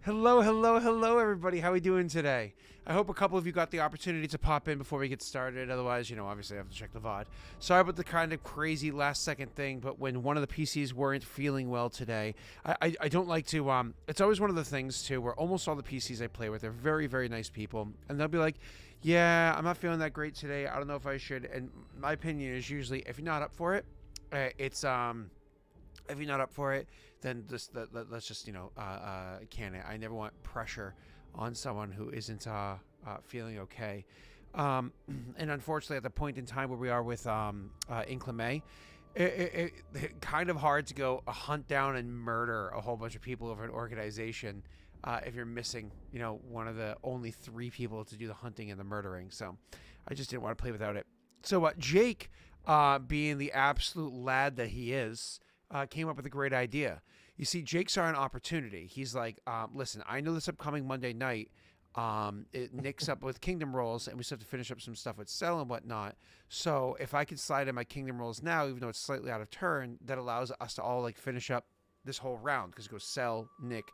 Hello, hello, hello, everybody. How are we doing today? I hope a couple of you got the opportunity to pop in before we get started. Otherwise, obviously I have to check the VOD. Sorry about the kind of crazy last second thing, but when one of the PCs weren't feeling well today, I don't like to, it's always one of the things, too, where almost all the PCs I play with are very, very nice people. And they'll be like, yeah, I'm not feeling that great today. I don't know if I should. And my opinion is usually, if you're not up for it, if you're not up for it, then let's just can it. I never want pressure on someone who isn't feeling okay. And unfortunately, at the point in time where we are with Inclement, it kind of hard to go hunt down and murder a whole bunch of people over an organization if you're missing, one of the only 3 people to do the hunting and the murdering. So I just didn't want to play without it. So Jake, being the absolute lad that he is, came up with a great idea. You see, Jake saw an opportunity. He's like, listen, I know this upcoming Monday night, it nicks up with Kingdom Rolls, and we still have to finish up some stuff with Cell and whatnot. So if I can slide in my Kingdom Rolls now, even though it's slightly out of turn, that allows us to all finish up this whole round, because it goes Cell, Nick,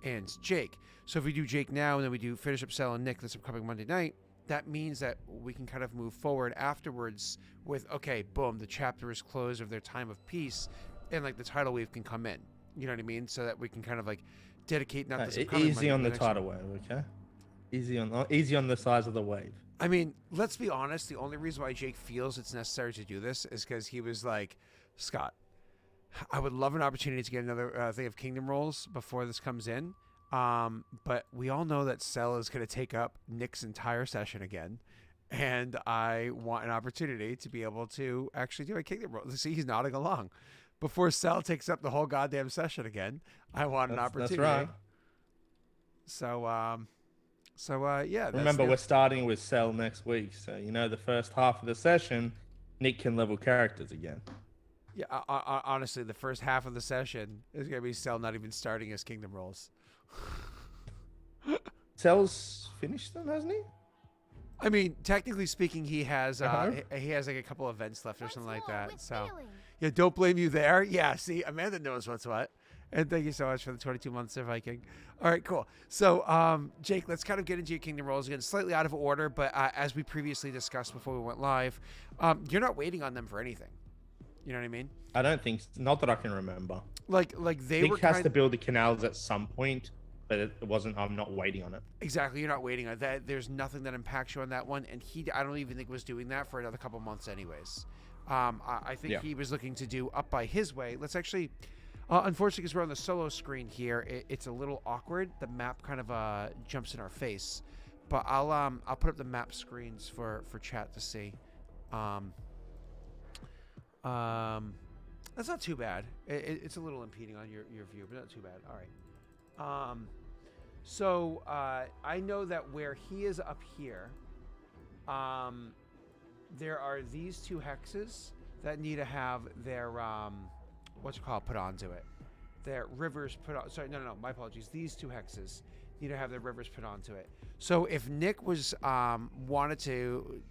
and Jake. So if we do Jake now, and then we do finish up Cell and Nick this upcoming Monday night, that means that we can kind of move forward afterwards with, okay, boom, the chapter is closed of their time of peace, and the tidal wave can come in. You know what I mean? So that we can kind of dedicate not this upcoming easy Monday, on the next tidal wave, okay? Easy on the size of the wave. I mean, let's be honest. The only reason why Jake feels it's necessary to do this is because he was like, Scott, I would love an opportunity to get another thing of Kingdom Rolls before this comes in. But we all know that Cell is going to take up Nick's entire session again. And I want an opportunity to be able to actually do a Kingdom Roll. See, he's nodding along. Before Cell takes up the whole goddamn session again, I want an opportunity. That's right. So, yeah. Remember, we're starting with Cell next week, so the first half of the session, Nick can level characters again. Yeah, honestly, the first half of the session is going to be Cell not even starting his Kingdom Rolls. Cell's finished them, hasn't he? I mean, technically speaking, he has a couple events left or something like that. So, yeah, don't blame you there. Yeah, see, Amanda knows what's what. And thank you so much for the 22 months of Viking. All right, cool. So, Jake, let's kind of get into your Kingdom Rolls again. Slightly out of order, but as we previously discussed before we went live, you're not waiting on them for anything. You know what I mean? I don't think, not that I can remember. Like they Nick were has to build the canals at some point, but it wasn't. I'm not waiting on it. Exactly, you're not waiting on that. There's nothing that impacts you on that one, and I don't even think was doing that for another couple months, anyways. I think he was looking to do up by his way. Let's actually, unfortunately, because we're on the solo screen here, it's a little awkward. The map kind of jumps in our face, but I'll put up the map screens for chat to see. That's not too bad. It's a little impeding on your view, but not too bad. All right. So I know that where he is up here, there are these 2 hexes that need to have their put onto it. Their rivers put on. Sorry, no, my apologies. These 2 hexes need to have their rivers put onto it. So if Nick was wanted to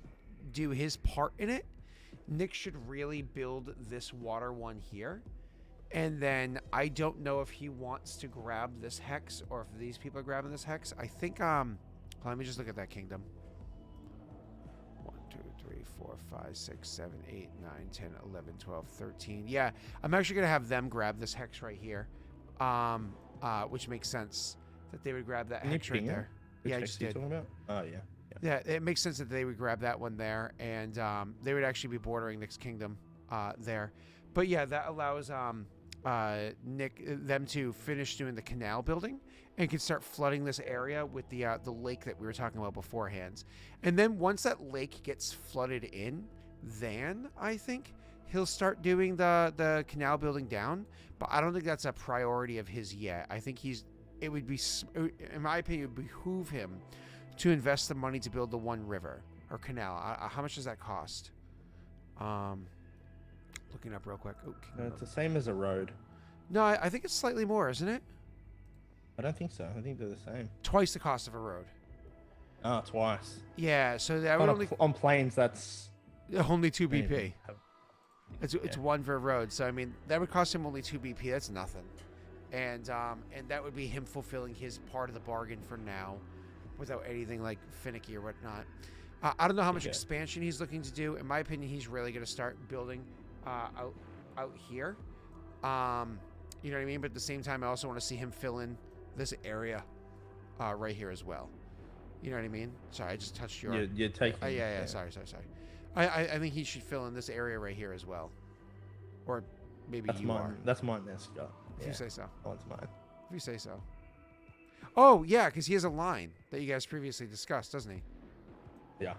do his part in it, Nick should really build this water one here. And then I don't know if he wants to grab this hex or if these people are grabbing this hex. I think, let me just look at that kingdom. 1, 2, 3, 4, 5, 6, 7, 8, 9, 10, 11, 12, 13. Yeah, I'm actually going to have them grab this hex right here. Which makes sense that they would grab that hex right there. Which yeah, I hex just are you did. talking about? Oh, yeah. Yeah, it makes sense that they would grab that one there, and they would actually be bordering Nick's kingdom there. But yeah, that allows them to finish doing the canal building and can start flooding this area with the lake that we were talking about beforehand. And then once that lake gets flooded in, then I think he'll start doing the canal building down. But I don't think that's a priority of his yet. I think it would be, in my opinion, it would behoove him to invest the money to build the one river or canal. How much does that cost? Looking up real quick. It's the same as a road. No, I think it's slightly more, isn't it? I don't think so. I think they're the same. Twice the cost of a road. Oh, twice. Yeah, so that would only on planes. That's only 2 BP. It's 1 for a road. So I mean, that would cost him only 2 BP. That's nothing. and that would be him fulfilling his part of the bargain for now, without anything like finicky or whatnot. I don't know how much expansion he's looking to do. In my opinion, he's really going to start building out here. You know what I mean? But at the same time, I also want to see him fill in this area right here as well. You know what I mean? Sorry, I just touched your... You're taking... yeah. Sorry. I think he should fill in this area right here as well. Or maybe that's you mine. are. That's mine there, Scott. If you say so. Oh, it's mine. If you say so. Oh, yeah, because he has a line that you guys previously discussed, doesn't he? Yeah.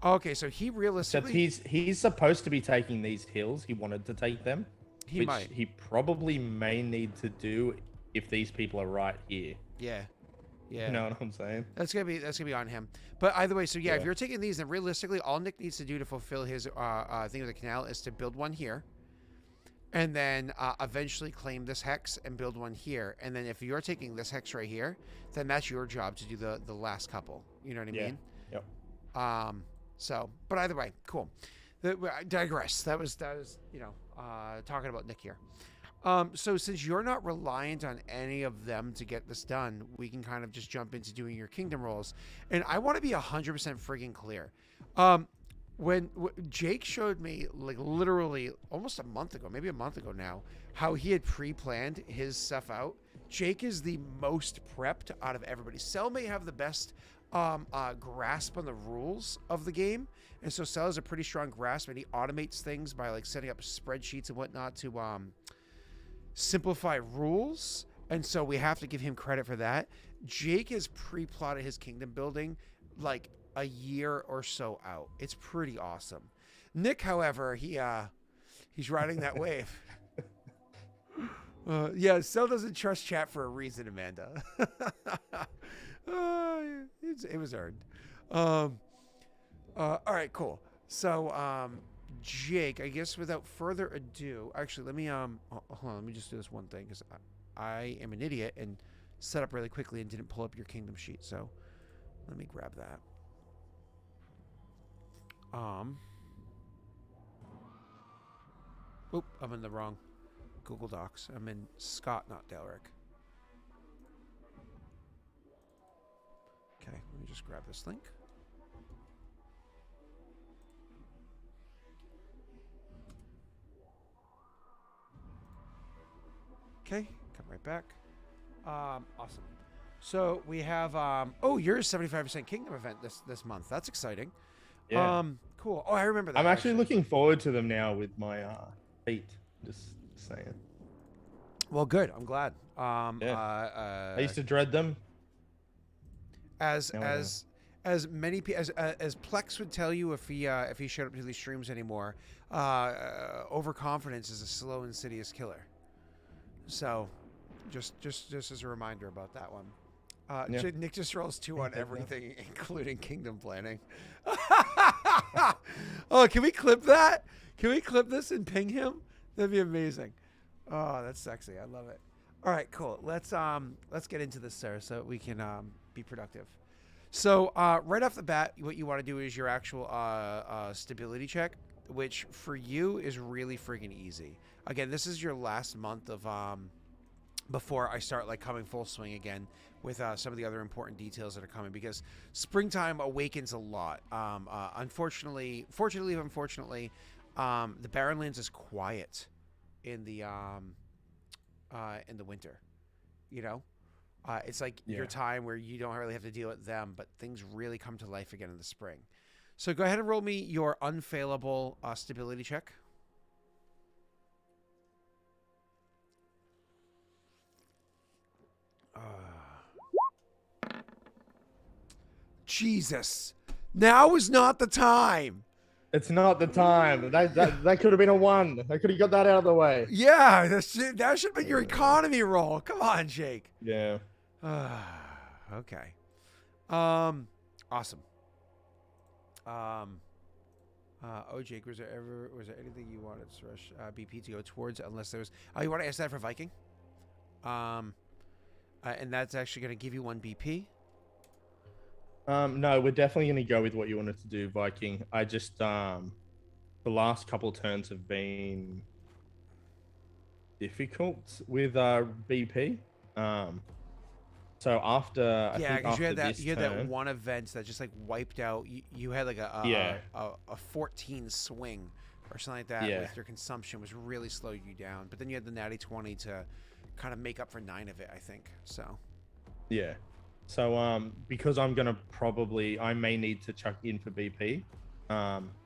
Okay, so he realistically... Except he's supposed to be taking these hills. He wanted to take them. He might. He probably may need to do if these people are right here. Yeah. You know what I'm saying? That's gonna be on him. But either way, so if you're taking these, then realistically, all Nick needs to do to fulfill his thing with the canal is to build one here, and then eventually claim this hex and build one here. And then if you're taking this hex right here, then that's your job to do the last couple. You know what I mean? Yep. So, but either way, cool. I digress. That was talking about Nick here. So since you're not reliant on any of them to get this done, we can kind of just jump into doing your kingdom rolls. And I want to be 100% friggin' clear. When Jake showed me, like literally almost a month ago, maybe a month ago now, how he had pre-planned his stuff out. Jake is the most prepped out of everybody. Cell may have the best grasp on the rules of the game, and so Cell has a pretty strong grasp, and he automates things by like setting up spreadsheets and whatnot to simplify rules, and so we have to give him credit for that. Jake has pre-plotted his kingdom building like a year or so out. It's pretty awesome. Nick, however, he's riding that wave. Cell doesn't trust chat for a reason, Amanda. It was earned. All right, cool. So, Jake, I guess without further ado, actually, let me hold on, let me just do this one thing because I am an idiot and set up really quickly and didn't pull up your kingdom sheet. So, let me grab that. Oop, I'm in the wrong Google Docs. I'm in Scott, not Daelric. Okay, let me just grab this link. Okay, come right back. Awesome. So we have yours 75% Kingdom event this month. That's exciting. Yeah. Cool. Oh, I remember that. I'm actually looking forward to them now with my feet. Just saying. Well, good. I'm glad. I used to dread them. As many as Plex would tell you if he showed up to these streams anymore, overconfidence is a slow, insidious killer. So, just as a reminder about that one. Nick just rolls 2 on everything, including kingdom planning. Oh, can we clip that? Can we clip this and ping him? That'd be amazing. Oh, that's sexy. I love it. All right, cool. Let's get into this, sir, so we can be productive. So right off the bat, what you want to do is your actual stability check, which for you is really friggin' easy. Again, this is your last month of before I start like coming full swing again with some of the other important details that are coming, because springtime awakens a lot. Unfortunately, the Barrenlands is quiet in the winter. You know, it's like your time where you don't really have to deal with them, but things really come to life again in the spring. So go ahead and roll me your unfailable stability check. Jesus. Now is not the time. It's not the time. That could have been a 1. I could have got that out of the way. Yeah, that should have been your economy roll. Come on, Jake. Yeah. Okay. Awesome. Jake, was there anything you wanted Suresh BP to go towards, unless there was... Oh, you want to ask that for Viking? And that's actually going to give you 1 BP. No, we're definitely going to go with what you wanted to do, Viking. I just, the last couple turns have been difficult with BP. Um, so after I Yeah, think because after this you had that turn, one event that just like wiped out. You had like yeah, a 14 swing or something like that yeah, with your consumption was really slowed you down. But then you had the natty 20 to kind of make up for 9 of it, I think. So yeah. So because I'm gonna probably I may need to chuck in for BP.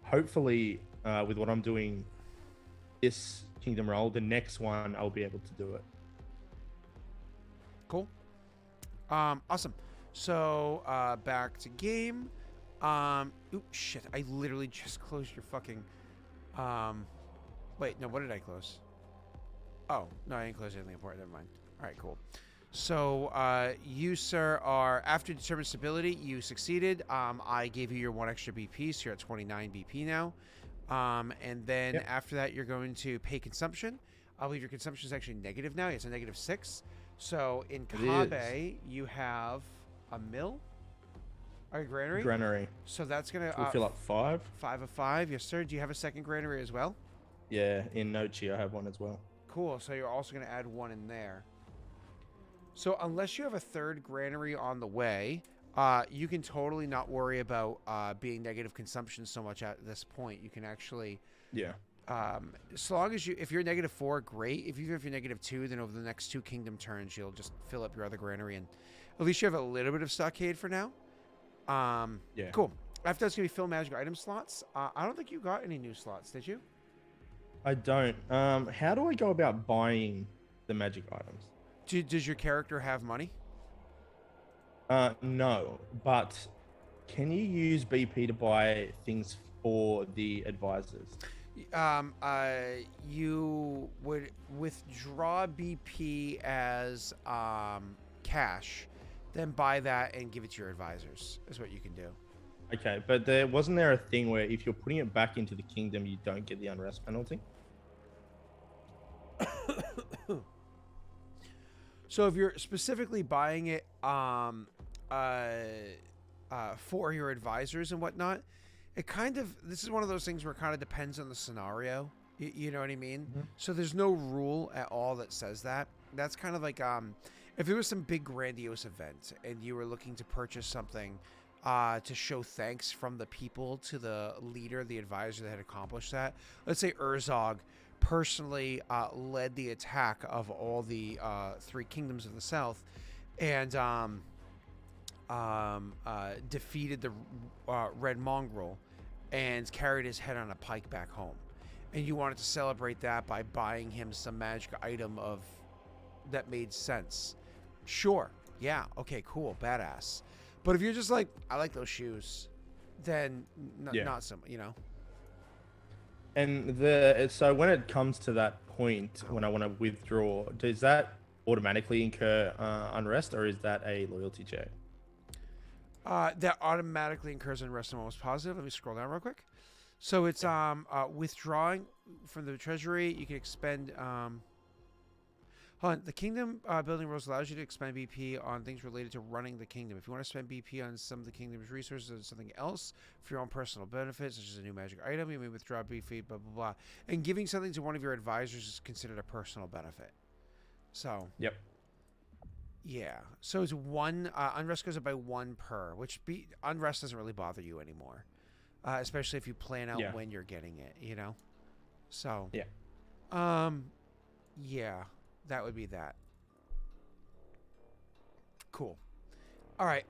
Hopefully with what I'm doing this kingdom roll, the next one I'll be able to do it. cool. Awesome. So back to game. Oop, shit! I literally just closed your fucking. Wait, no. What did I close? Oh no, I didn't close anything important. Never mind. All right, cool. So you, sir, are after determined stability. You succeeded. I gave you your 1 extra BP, so you're at 29 BP now. And then Yep, after that, you're going to pay consumption. I believe your consumption is actually negative now. It's a -6. So in it is Kabe, you have a mill, a granary. granary. So that's gonna We fill up 5. 5 of 5. Yes, sir. Do you have a second granary as well? Yeah, in Nochi I have one as well. Cool. So you're also gonna add 1 in there. So unless you have a third granary on the way, you can totally not worry about being negative consumption so much at this point. You can actually, Yeah, so long as if you're -4, great. Even if you're -2, then over the next 2 kingdom turns, you'll just fill up your other granary, and at least you have a little bit of stockade for now. yeah. Cool. After that's gonna be fill magic item slots. I don't think you got any new slots, did you? I don't. How do I go about buying the magic items? Does your character have money? No, but can you use BP to buy things for the advisors? You would withdraw BP as cash, then buy that and give it to your advisors. Is what you can do. Okay, but there wasn't there a thing where if you're putting it back into the kingdom, you don't get the unrest penalty? So if you're specifically buying it for your advisors and whatnot, it kind of, this is one of those things where it kind of depends on the scenario. You know what I mean? Mhm. So there's no rule at all that says that. That's kind of like if it was some big grandiose event and you were looking to purchase something to show thanks from the people to the leader, the advisor that had accomplished that. Let's say Urzog personally led the attack of all the 3 kingdoms of the south and defeated the red mongrel and carried his head on a pike back home. And you wanted to celebrate that by buying him some magic item of that made sense. Sure. Yeah. Okay, cool. Badass. But if you're just like, I like those shoes, then Yeah. not some, you know. And so when it comes to that point, when I want to withdraw, does that automatically incur unrest, or is that a loyalty check? That automatically incurs unrest. I'm almost positive. Let me scroll down real quick. So it's withdrawing from the treasury. You can expend. Hold on. The kingdom building rules allows you to expend BP on things related to running the kingdom. If you want to spend BP on some of the kingdom's resources or something else for your own personal benefits, such as a new magic item, you may withdraw BP. Blah blah blah. And giving something to one of your advisors is considered a personal benefit. So. Yep. Yeah. So it's 1 unrest goes up by 1 per, which unrest doesn't really bother you anymore, especially if you plan out when you're getting it. You know. So. Yeah. Yeah, that would be that. Cool. All right.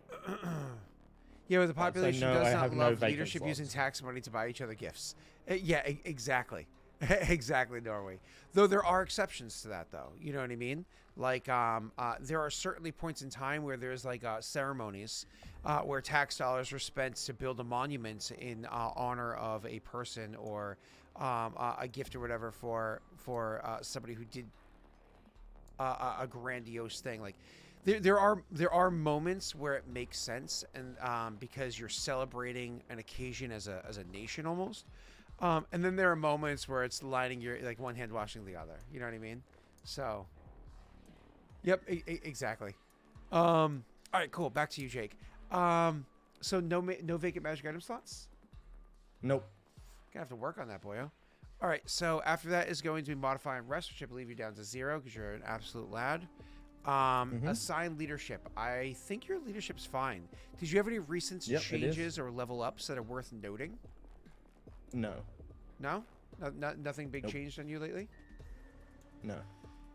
Yeah, where the population no, does I not have no love vacant leadership slots. using tax money to buy each other gifts. Yeah, exactly. Exactly, Norway. Though there are exceptions to that, though. You know what I mean? Like, there are certainly points in time where there's like ceremonies where tax dollars are spent to build a monument in honor of a person or a gift or whatever for somebody who did a grandiose thing. Like, there are moments where it makes sense, and because you're celebrating an occasion as a nation almost. And then there are moments where it's lining your, like, one hand washing the other. You know what I mean? So, yep, exactly. All right, cool. Back to you, Jake. So no vacant magic item slots? Nope. Gonna have to work on that, boyo. All All right, so after that is going to be modifying rest, which I believe you're down to 0 because you're an absolute lad. Assign leadership. I think your leadership's fine. Did you have any recent Yep, it is. changes or level ups that are worth noting? No. No? Nothing big Nope. changed on you lately? No.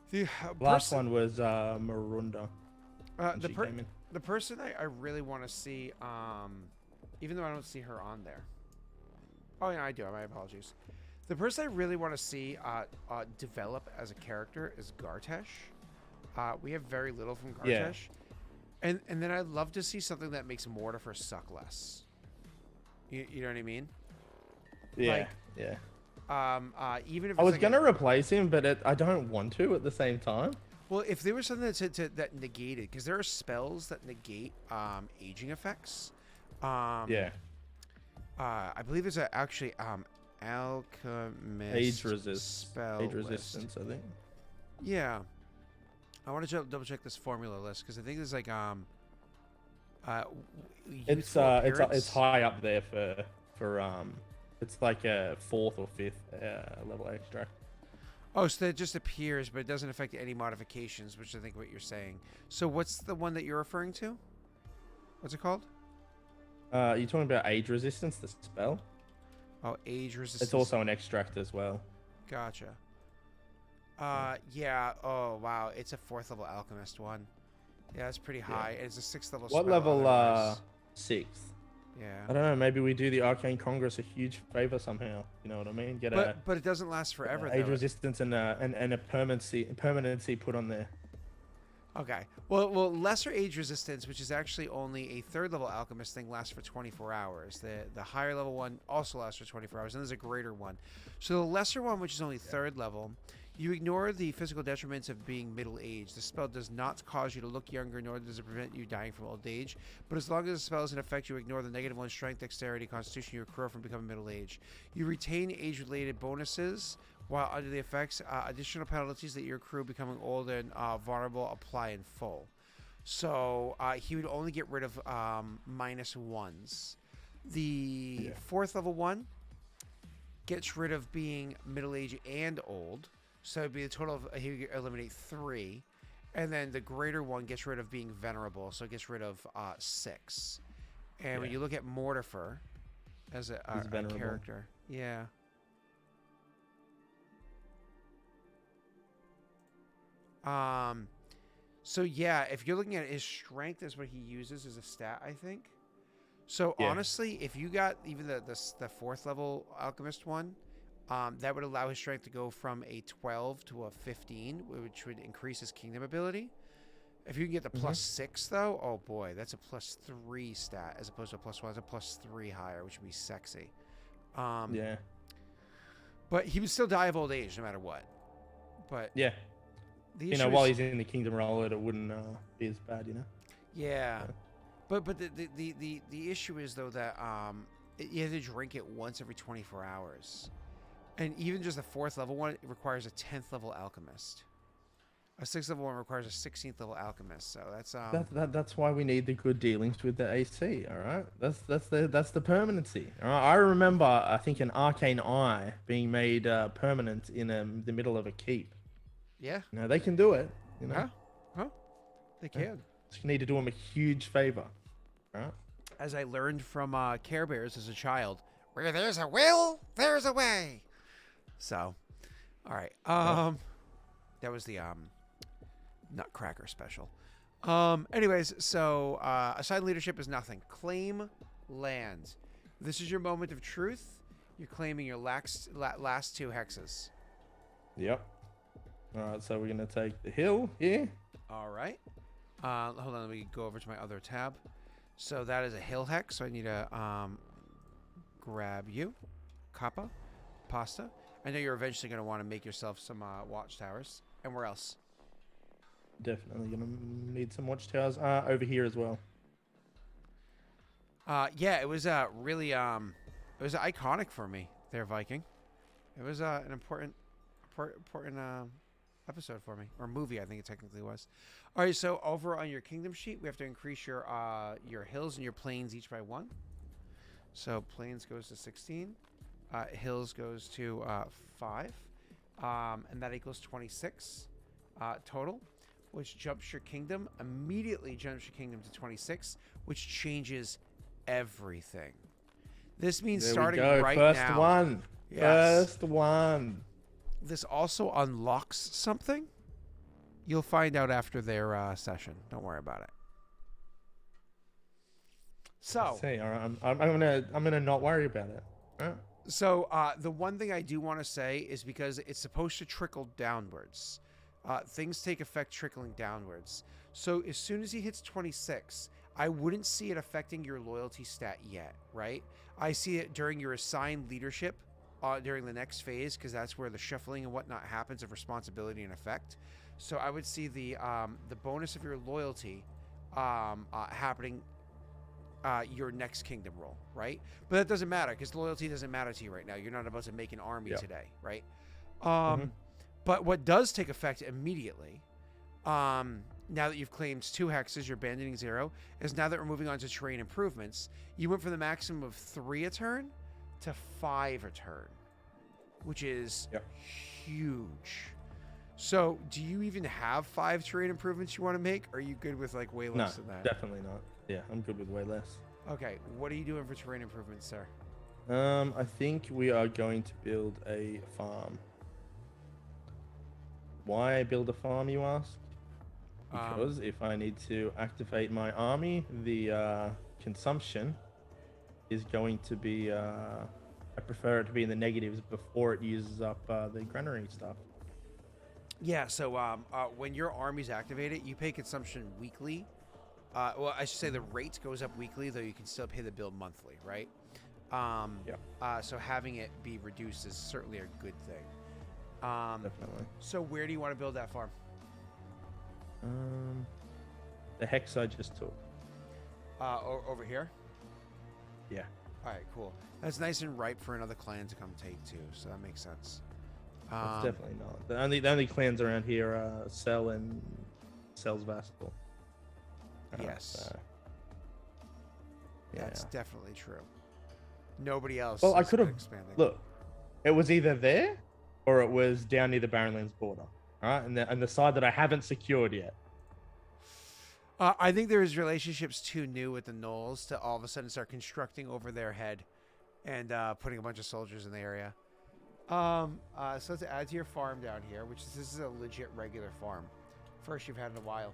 The Last one was Marunda. the person I really want to see, even though I don't see her on there. Oh, yeah, I do. My apologies. The person I really want to see develop as a character is Gartesh. We have very little from Gartesh. Yeah. And then I'd love to see something that makes Mortifer suck less. You know what I mean? Yeah, like, yeah. Even if I was like gonna replace him, but I don't want to at the same time. Well, if there was something that negated, because there are spells that negate aging effects. Yeah. I believe there's actually alchemist Age resistance, I think. Yeah. I want to double check this formula list because I think there's like it's high up there for it's like a 4th or 5th level extract. Oh, so that just appears, but it doesn't affect any modifications, which I think what you're saying. So what's the one that you're referring to? What's it called? You're talking about age resistance, the spell? Oh, age resistance. It's also an extract as well. Gotcha. Yeah. Oh, wow. It's a 4th level alchemist one. Yeah, it's pretty high. Yeah. It's a 6th level what spell. Level 6th? Yeah. I don't know. Maybe we do the Arcane Congress a huge favor somehow. You know what I mean? But it doesn't last forever. Age resistance and a permanency put on there. Okay. Well, lesser age resistance, which is actually only a 3rd level alchemist thing, lasts for 24 hours. The higher level one also lasts for 24 hours, and there's a greater one. So the lesser one, which is only 3rd level, you ignore the physical detriments of being middle-aged. The spell does not cause you to look younger, nor does it prevent you dying from old age. But as long as the spell is in effect, you ignore the negative one strength, dexterity, constitution you accrue from becoming middle-aged. You retain age-related bonuses, while under the effects, additional penalties that you accrue becoming old and vulnerable apply in full. So he would only get rid of -1s. The 4th level one gets rid of being middle-aged and old. So it'd be a total of, he would eliminate 3. And then the greater one gets rid of being venerable. So it gets rid of 6. And when you look at Mortifer as a character. Yeah. So yeah, if you're looking at his strength is what he uses as a stat, I think. So honestly, if you got even the 4th level alchemist one, that would allow his strength to go from a 12 to a 15, which would increase his kingdom ability. If you can get the +6 though, oh boy, that's a +3 stat as opposed to a +1. It's a +3 higher, which would be sexy. Yeah. But he would still die of old age no matter what. But yeah. While he's in the kingdom role, it wouldn't be as bad, Yeah. But the issue is though that you have to drink it once every 24 hours. And even just the 4th level one, it requires a 10th level alchemist. A 6th level one requires a 16th level alchemist. So that's why we need the good dealings with the AC. All right, that's the permanency. All right? I remember I think an arcane eye being made permanent in the middle of a keep. Yeah. They can do it. Huh? They can. Just need to do them a huge favor. All right. As I learned from Care Bears as a child, where there's a will, there's a way. So, all right. That was the Nutcracker special. Anyways, so assign leadership is nothing. Claim land. This is your moment of truth. You're claiming your last 2 hexes. Yep. All right, so we're gonna take the hill here. All right. Hold on, let me go over to my other tab. So that is a hill hex. So I need to grab you, Kappa, Pasta. I know you're eventually going to want to make yourself some watchtowers. And where else? Definitely going to need some watchtowers over here as well. Yeah, it was really it was iconic for me there, Viking. It was an important episode for me, or movie, I think it technically was. All right, so over on your kingdom sheet, we have to increase your hills and your plains each by 1. So plains goes to 16, Hills goes to 5, and that equals 26 total, which jumps your kingdom, immediately jumps your kingdom to 26, which changes everything. This means There starting we go. right First now. one. Yes. First one. This also unlocks something. You'll find out after their session. Don't worry about it. So, See, all right, I'm gonna not worry about it. All right. so the one thing I do want to say is because it's supposed to trickle downwards. Things take effect trickling downwards. So as soon as he hits 26, I wouldn't see it affecting your loyalty stat yet, right? I see it during your assigned leadership during the next phase, because that's where the shuffling and whatnot happens of responsibility and effect. So I would see the bonus of your loyalty happening your next kingdom roll, right? But that doesn't matter because loyalty doesn't matter to you right now. You're not about to make an army today, right? But what does take effect immediately, now that you've claimed 2 hexes, you're abandoning 0, is now that we're moving on to terrain improvements, you went from the maximum of 3 a turn to 5 a turn, which is huge. So do you even have 5 terrain improvements you want to make? Or are you good with like way less than that? Definitely not. Yeah, I'm good with way less. Okay, what are you doing for terrain improvements, sir? I think we are going to build a farm. Why build a farm, you ask? Because if I need to activate my army, the consumption is going to be, I prefer it to be in the negatives before it uses up the granary stuff. Yeah, so when your army's activated, you pay consumption weekly. Well, I should say the rate goes up weekly, though you can still pay the bill monthly, right? So having it be reduced is certainly a good thing. Definitely. So where do you want to build that farm? The hex I just took. Over here? Yeah. All right, cool. That's nice and ripe for another clan to come take, too, so that makes sense. It's definitely not. The only clans around here are Cell and Cell's Vassal. Yes. That's definitely true. Nobody else. Well, I has could have expanding. Look. It was either there, or it was down near the Barrenlands border. All right, and the side that I haven't secured yet. I think there is relationships too new with the Knolls to all of a sudden start constructing over their head, and putting a bunch of soldiers in the area. So let's add to your farm down here, which this is a legit regular farm. First you've had in a while.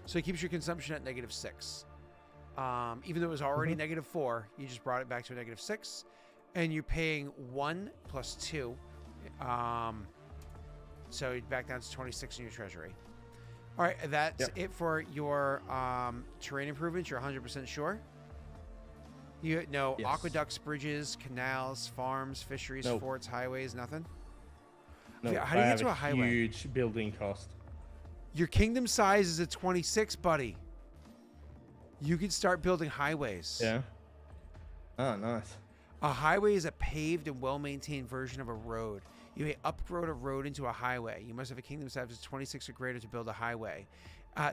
So it keeps your consumption at -6. Even though it was already -4, you just brought it back to a -6, and you're paying 1 plus 2. So you're back down to 26 in your treasury. All right, that's it for your terrain improvements. You're 100% sure? You know, aqueducts, bridges, canals, farms, fisheries, forts, highways, nothing? No, how do you get to a highway? Huge building cost. Your kingdom size is a 26, buddy. You can start building highways. Yeah. Oh, nice. A highway is a paved and well-maintained version of a road. You may upgrade a road into a highway. You must have a kingdom size of 26 or greater to build a highway.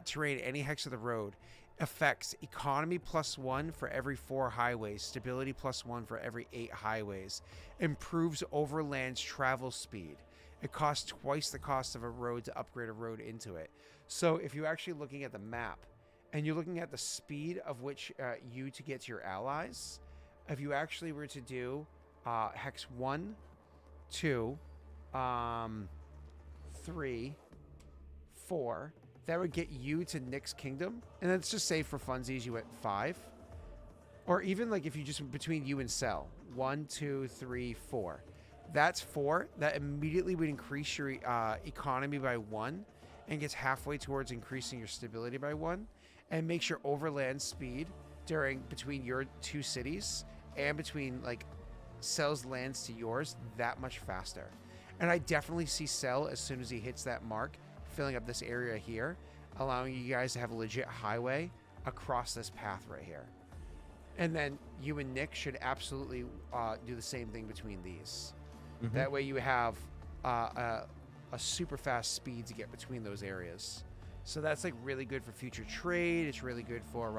Terrain, any hex of the road. Effects, economy +1 for every 4 highways. Stability +1 for every 8 highways. Improves overland's travel speed. It costs twice the cost of a road to upgrade a road into it. So if you're actually looking at the map, and you're looking at the speed of which you to get to your allies, if you actually were to do hex 1, 2, 3, 4, that would get you to Nick's kingdom. And let's just say for funsies you went 5. Or even like if you just between you and Cell, 1, 2, 3, 4. That's 4. That immediately would increase your economy by 1 and gets halfway towards increasing your stability by 1 and makes your overland speed between your 2 cities and between like Cell's lands to yours that much faster. And I definitely see Cell as soon as he hits that mark filling up this area here, allowing you guys to have a legit highway across this path right here. And then you and Nick should absolutely do the same thing between these. That way you have a super fast speed to get between those areas. So that's like really good for future trade. It's really good for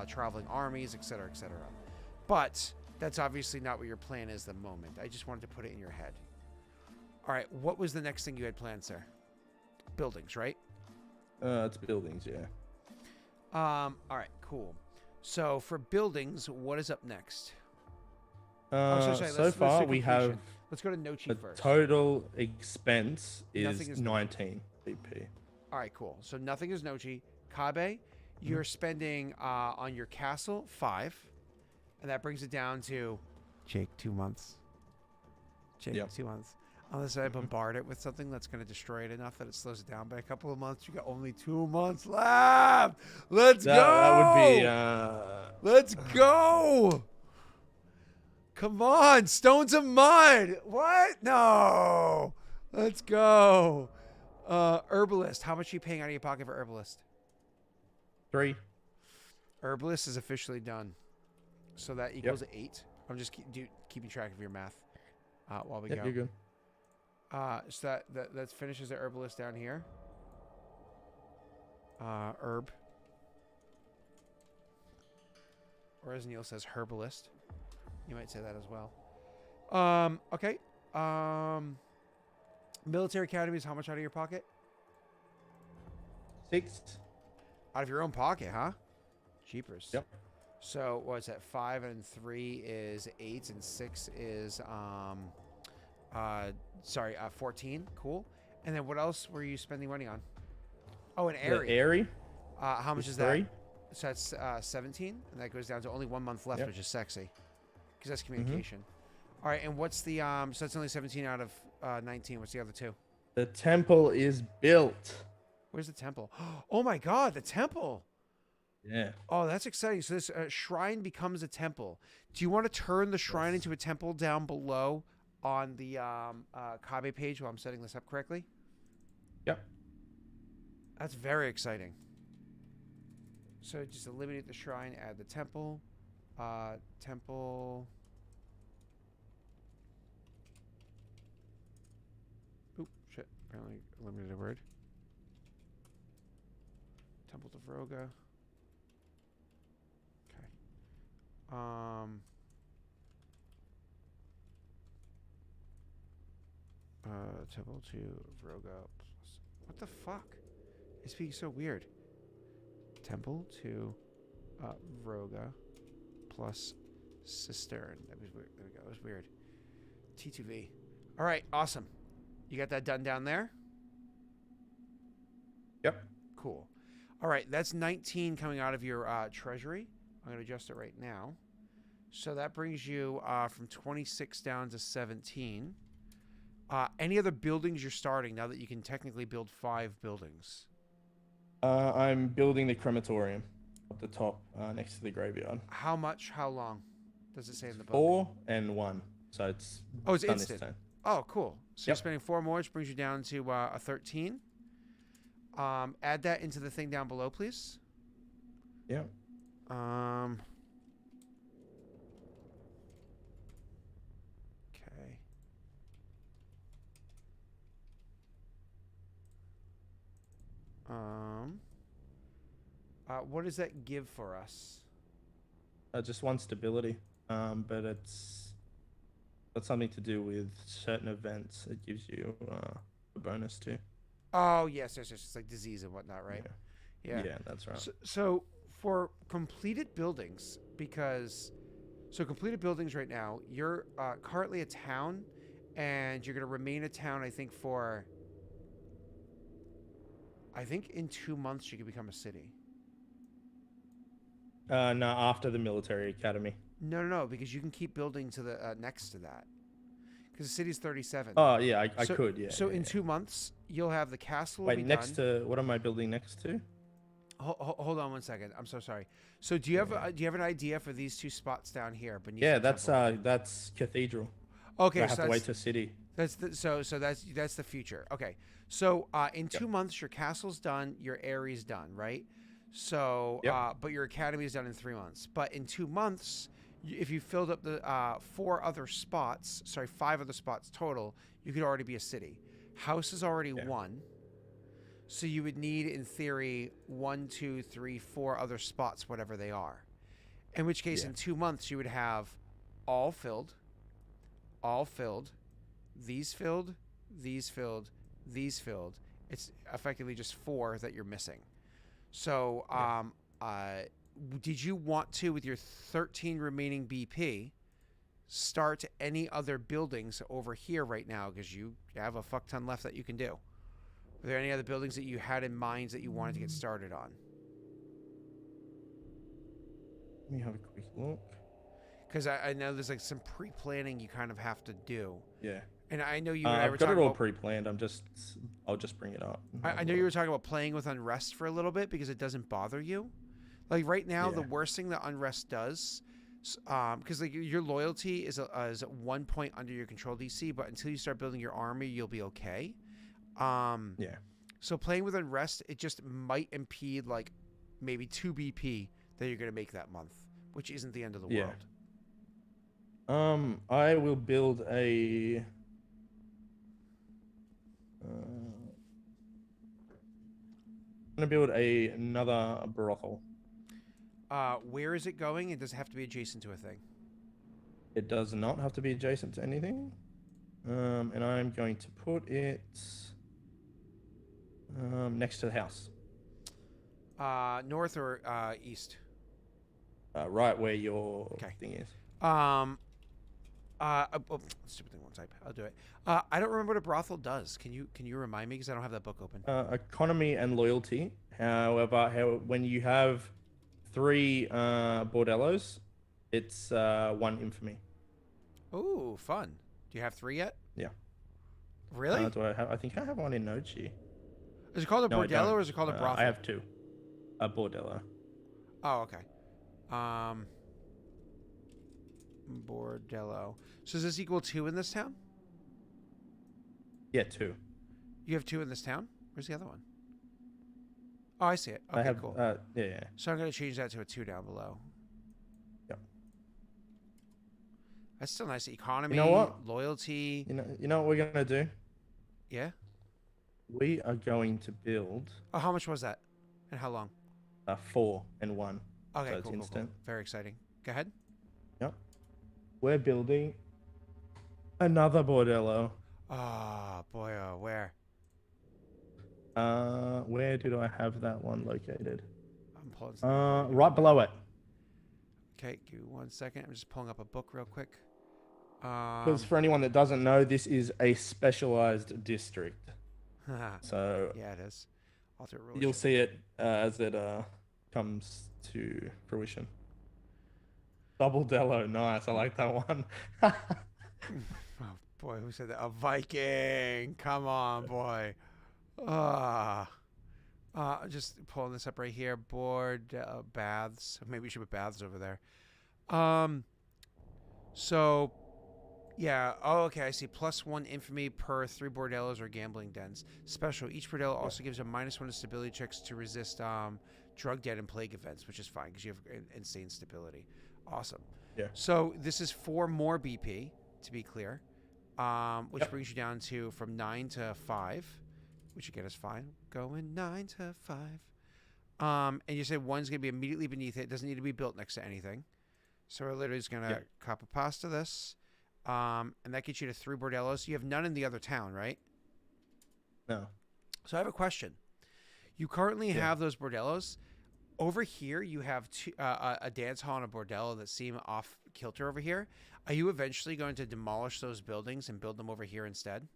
traveling armies, etc., etc. But That's obviously not what your plan is the moment. I just wanted to put it in your head. All right, what was the next thing you had planned, sir? Buildings, right? It's buildings, yeah. All right, cool. So for buildings, what is up next? Sorry. So Let's far do we completion. have Let's go to Nochi the first. total expense Nothing is is Nochi. 19 BP. All right, cool. So nothing is Nochi. Kabe, you're spending on your castle 5, and that brings it down to Jake 2 months. Jake, Yep. 2 months. Unless I bombard it with something that's going to destroy it enough that it slows it down by a couple of months. You got only 2 months left. Let's go. That would be. Let's go. Come on, stones of mud. What? No. Let's go. Herbalist. How much are you paying out of your pocket for herbalist? 3. Herbalist is officially done. So that equals 8. I'm just keeping track of your math while we go. You're good. So that finishes the herbalist down here. Herb. Or as Neil says, herbalist. You might say that as well. Okay. Military academies, how much out of your pocket? 6. Out of your own pocket, huh? Jeepers. Yep. So what's that? 5 and 3 is 8, and 6 is 14. Cool. And then what else were you spending money on? Oh, an Airy. The Airy. How much is 3. that? So that's 17, and that goes down to only 1 month left, Yep. which is sexy, because that's communication. All right, and what's the so that's only 17 out of 19. What's the other 2? The temple is built. Where's the temple? Oh my God, the temple! Yeah. Oh, that's exciting. So this shrine becomes a temple. Do you want to turn the shrine into a temple down below on the Kabe page while I'm setting this up correctly? Yep. That's very exciting. So just eliminate the shrine, add the temple. Temple. Oop, shit. Apparently eliminated a word. Temple to Vroga. Okay. Temple to Vroga plus. What the fuck? It's being so weird. Temple to Vroga plus Cistern. That was weird. There we go. That was weird. T2V. All right. Awesome. You got that done down there? Yep. Cool. All right. That's 19 coming out of your treasury. I'm going to adjust it right now. So that brings you from 26 down to 17. Any other buildings you're starting now that you can technically build 5 buildings? I'm building the crematorium at the top next to the graveyard. How much? How long? Does it say in the book? 4 and 1. So it's it's done instant. this time. Oh, cool. So you're spending 4 more, which brings you down to a 13. Add that into the thing down below, please. Yeah. Okay. What does that give for us? Just 1 stability. But it's got something to do with certain events. It gives you a bonus too. Oh, yes. It's like disease and whatnot, right? Yeah, that's right. So for completed buildings, completed buildings right now, you're currently a town, and you're going to remain a town, I think, in 2 months you can become a city. No, after the military academy. No, because you can keep building to the next to that. Because the city's 37. Oh, yeah, I could, yeah. So yeah, in yeah. 2 months, you'll have the castle. Wait, next to what am I building next to? Hold on 1 second. I'm so sorry. So do you have an idea for these 2 spots down here beneath? Yeah, the temple? that's cathedral. Okay, I have to wait to city. That's the future. Okay, so in 2 months, your castle's done, your area's done, right? So, but your academy is done in 3 months. But in 2 months, if you filled up the 5 other spots total, you could already be a city. House is already 1. So you would need, in theory, 1, 2, 3, 4 other spots, whatever they are. In which case, in 2 months, you would have all filled, all filled, these filled, these filled, these filled. It's effectively just 4 that you're missing. So, did you want to, with your 13 remaining BP, start any other buildings over here right now? Because you have a fuck ton left that you can do. Were there any other buildings that you had in mind that you wanted to get started on? Let me have a quick look. Because I know there's like some pre-planning you kind of have to do. Yeah. And I know you and I were I've got talking it all about... pre-planned. I'll just bring it up. I know you were talking about playing with unrest for a little bit because it doesn't bother you. Like right now, the worst thing that unrest does, because like your loyalty is 1 point under your control DC, but until you start building your army, you'll be okay. Yeah. So playing with unrest, it just might impede like maybe 2 BP that you're gonna make that month, which isn't the end of the world. I will build a. I'm gonna build another brothel. Where is it going? And does it have to be adjacent to a thing? It does not have to be adjacent to anything. And I'm going to put it next to the house. North or east? Right where your thing is. Stupid thing, one type. I'll do it. I don't remember what a brothel does. Can you remind me? Because I don't have that book open. Economy and loyalty. However, when you have 3 bordellos, it's 1 infamy. Oh, fun. Do you have 3 yet? Yeah. Really? Do I have? I think I have 1 in Nochi. Is it called a bordello or is it called a brothel? I have 2. A bordello. Oh, okay. Bordello. So does this equal 2 in this town? Yeah, 2. You have 2 in this town? Where's the other one? Oh, I see it. Okay, I have, cool. yeah. So I'm going to change that to a 2 down below. Yep. That's still nice. Economy, you know what? Loyalty. You know what we're going to do? Yeah? We are going to build... Oh, how much was that? And how long? 4 and 1. Okay, so cool, cool. Very exciting. Go ahead. Yep. We're building another bordello. Oh, boy, where? Where did I have that one located? I'm pulling right below it. Okay, give me 1 second. I'm just pulling up a book real quick. Because for anyone that doesn't know, this is a specialized district. So yeah, it is. I'll do it real you'll see it as it comes to fruition. Double Dello, nice. I like that one. Oh boy, who said that? A Viking. Come on, boy. Just pulling this up right here. Board baths. Maybe we should put baths over there. So, yeah. Oh, okay. I see. +1 infamy per 3 bordellos or gambling dens. Special. Each bordello also gives a -1 to stability checks to resist drug, debt, and plague events, which is fine because you have insane stability. Awesome. Yeah. So this is 4 more BP, to be clear, which brings you down to from 9 to 5, which again is fine. Going 9 to 5. And you said 1's going to be immediately beneath it. It doesn't need to be built next to anything. So we're literally just going to copy pasta this. And that gets you to 3 bordellos. You have none in the other town, right? No. So I have a question. You currently have those bordellos. Over here, you have a dance hall and a bordello that seem off kilter over here. Are you eventually going to demolish those buildings and build them over here instead?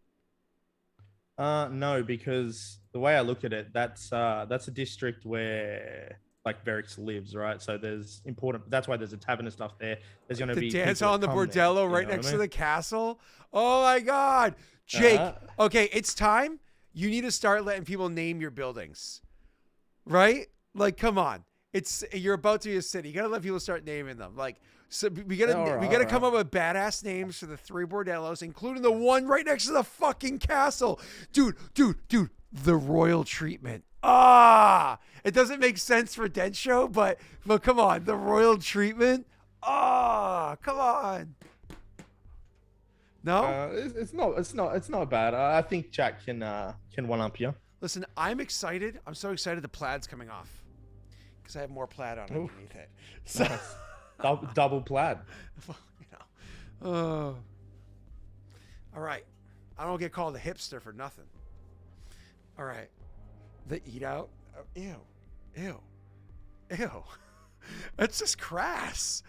No, because the way I look at it, that's a district where like Verix lives, right? So there's important. That's why there's a tavern and stuff there. There's going to be the dance hall and the bordello there, right next to the castle. Oh my God, Jake! Okay, it's time. You need to start letting people name your buildings, right? Like, come on. You're about to be a city. You gotta let people start naming them. Like, so we gotta come up with badass names for the 3 bordellos, including the one right next to the fucking castle. Dude. The royal treatment. It doesn't make sense for Densho, but come on, the royal treatment. Come on. No, it's not bad. I think Jack can one up you. Listen, I'm excited. I'm so excited the plaid's coming off because I have more plaid on underneath it. So nice. double plaid. You know, Oh. All right. I don't get called a hipster for nothing. All right. The eat out. Oh, ew. Ew. Ew. That's just crass.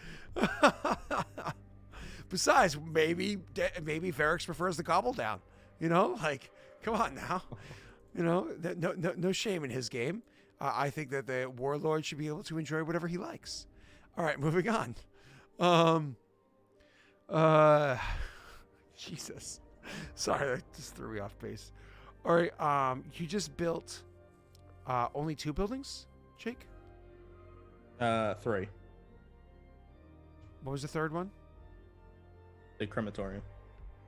Besides, maybe Varix prefers the gobble down. You know, like, come on now. You know, no shame in his game. I think that the warlord should be able to enjoy whatever he likes. All right, moving on. Jesus. Sorry, that just threw me off base. All right, you just built only 2 buildings, Jake? 3. What was the third one? The crematorium.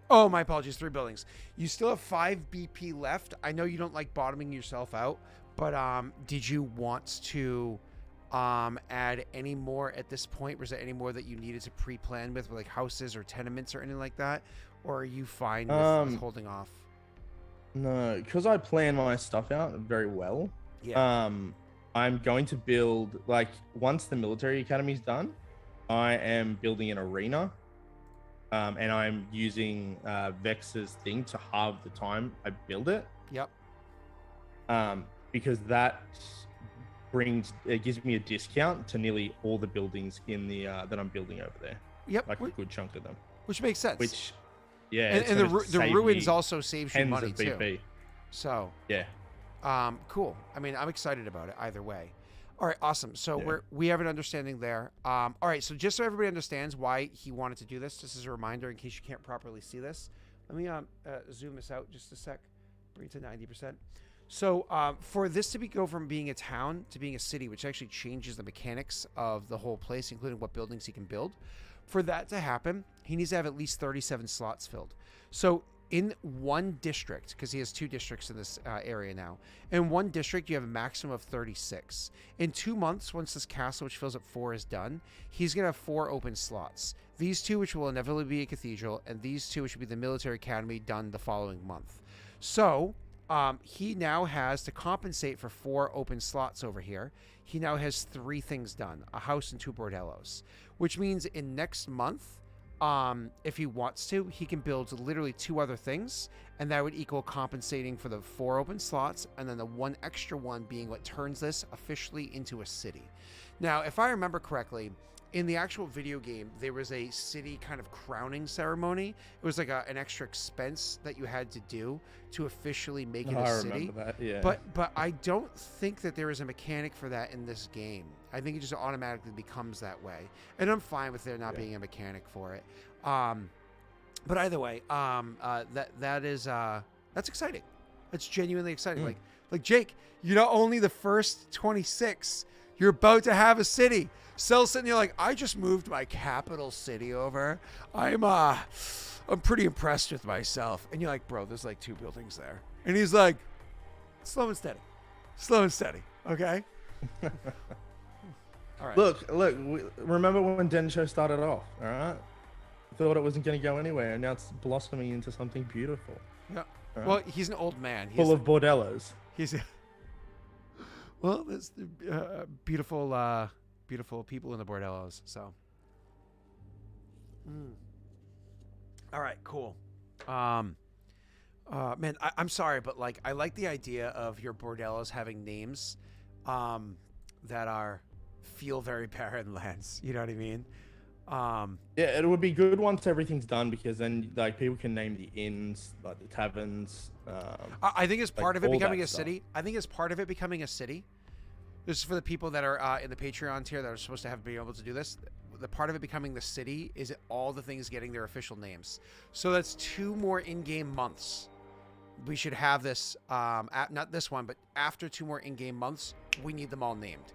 Oh, my apologies. 3 buildings. You still have 5 BP left. I know you don't like bottoming yourself out, but did you want to add any more at this point? Was there any more that you needed to pre-plan with like houses or tenements or anything like that? Or are you fine with holding off? No, because I plan my stuff out very well. Yeah. I'm going to build, like, once the military academy's done, I am building an arena. And I'm using Vex's thing to halve the time I build it. Yep. Because that gives me a discount to nearly all the buildings in the that I'm building over there. Yep. Like a good chunk of them. Which makes sense. Which, yeah. And the ruins also saves you money too. BP. So. Yeah. Cool. I mean, I'm excited about it either way. All right, awesome. So we have an understanding there. All right, so just so everybody understands why he wanted to do this, just as a reminder in case you can't properly see this, let me zoom this out just a sec, bring it to 90%. So for this to go from being a town to being a city, which actually changes the mechanics of the whole place, including what buildings he can build, for that to happen, he needs to have at least 37 slots filled. So in one district, because he has 2 districts in this area now, in one district you have a maximum of 36. In 2 months, once this castle, which fills up 4, is done, he's going to have 4 open slots. These 2, which will inevitably be a cathedral, and these 2, which will be the military academy, done the following month. So he now has, to compensate for 4 open slots over here, he now has 3 things done, a house and 2 bordellos, which means in next month, if he wants to, he can build literally 2 other things, and that would equal compensating for the 4 open slots, and then the 1 extra one being what turns this officially into a city. Now, if I remember correctly, in the actual video game, there was a city kind of crowning ceremony. It was like an extra expense that you had to do to officially make it a city. I remember that, yeah. But I don't think that there is a mechanic for that in this game. I think it just automatically becomes that way. And I'm fine with there not being a mechanic for it. But either way, that's exciting. That's genuinely exciting. Like Jake, you're not only the first 26, you're about to have a city. Cell's sitting there like, I just moved my capital city over. I'm pretty impressed with myself. And you're like, bro, there's like 2 buildings there. And he's like, slow and steady. Slow and steady. Okay? All right. Look, remember when Densho started off, all right? Thought it wasn't going to go anywhere, and now it's blossoming into something beautiful. Yeah. Right? Well, he's an old man. Full of bordellos. Well, there's beautiful people in the bordellos, so. All right, cool. Man, I'm sorry, but like, I like the idea of your bordellos having names that feel very barren lands. You know what I mean? Yeah, it would be good once everything's done, because then like people can name the inns, like the taverns. I think as part like of it becoming a stuff. city. I think as part of it becoming a city. This is for the people that are in the Patreon tier that are supposed to be able to do this. The part of it becoming the city is all the things getting their official names. So that's 2 more in-game months. We should have this, not this one, but after 2 more in-game months, we need them all named.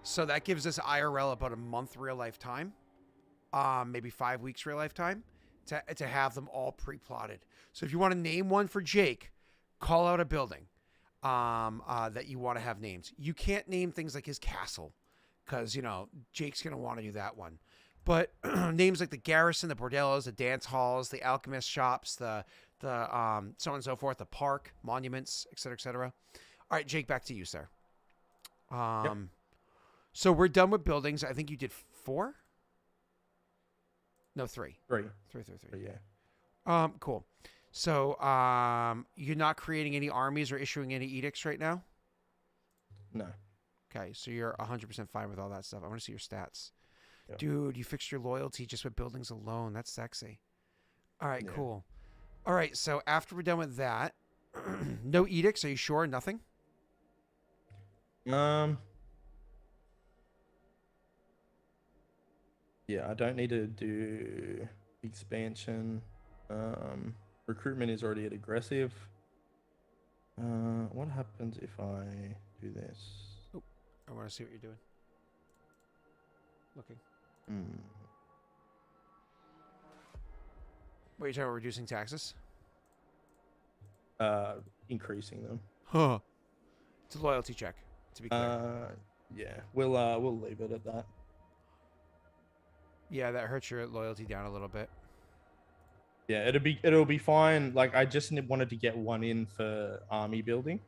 So that gives us IRL about a month real life time, maybe 5 weeks real life time, to have them all pre-plotted. So if you want to name one for Jake, call out a building that you want to have named. You can't name things like his castle, because, you know, Jake's going to want to do that one. But names like the garrison, the bordellos, the dance halls, the alchemist shops, the so on and so forth, the park, monuments, et cetera, et cetera. All right, Jake, back to you, sir. Yep. So we're done with buildings. I think you did 4? No, three. Three. Three. Yeah. Cool. So, you're not creating any armies or issuing any edicts right now? No. Okay, so you're 100% fine with all that stuff. I want to see your stats. Yep. Dude, you fixed your loyalty just with buildings alone. That's sexy. All right, Yeah. cool. All right, so after we're done with that, no edicts, are you sure? Nothing? Yeah, I don't need to do expansion. Recruitment is already at aggressive. What happens if I do this? Oh, I want to see what you're doing. Looking. What are you talking about, reducing taxes? Increasing them. Huh. It's a loyalty check, to be clear. Yeah, we'll leave it at that. Yeah, that hurts your loyalty down a little bit. Yeah, it'll be fine. Like I just wanted to get one in for army building.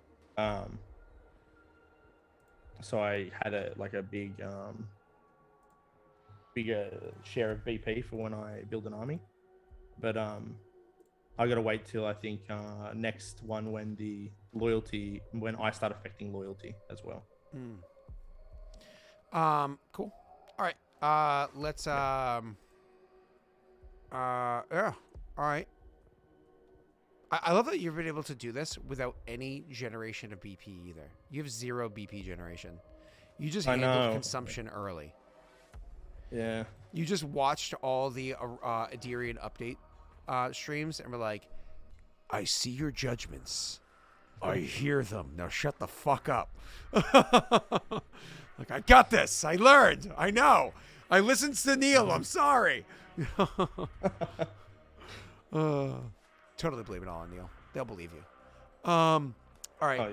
So I had a bigger share of BP for when I build an army. But I gotta wait till I think next one when I start affecting loyalty as well. Cool. All right. Let's yeah. All right. I love that you've been able to do this without any generation of BP either. You have 0 BP generation. You just handled consumption early. Yeah. You just watched all the Adirian update streams and were like, I see your judgments. I hear them. Now shut the fuck up. Like, I got this. I learned. I know. I listened to Neil. I'm sorry. Totally blame it all on Neil. They'll believe you. All right. Oh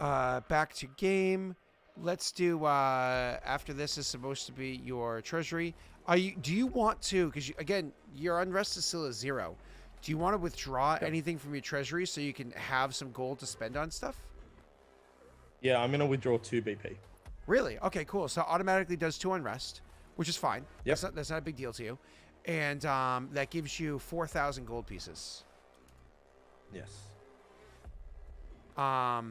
yeah. Back to game. Let's do. After this is supposed to be your treasury. Do you want to? Because again, your unrest is still at 0. Do you want to withdraw anything from your treasury so you can have some gold to spend on stuff? Yeah, I'm gonna withdraw 2 BP. Really? Okay, cool. So automatically does 2 unrest, which is fine. Yep. That's not a big deal to you, and that gives you 4,000 gold pieces. Yes. Yeah,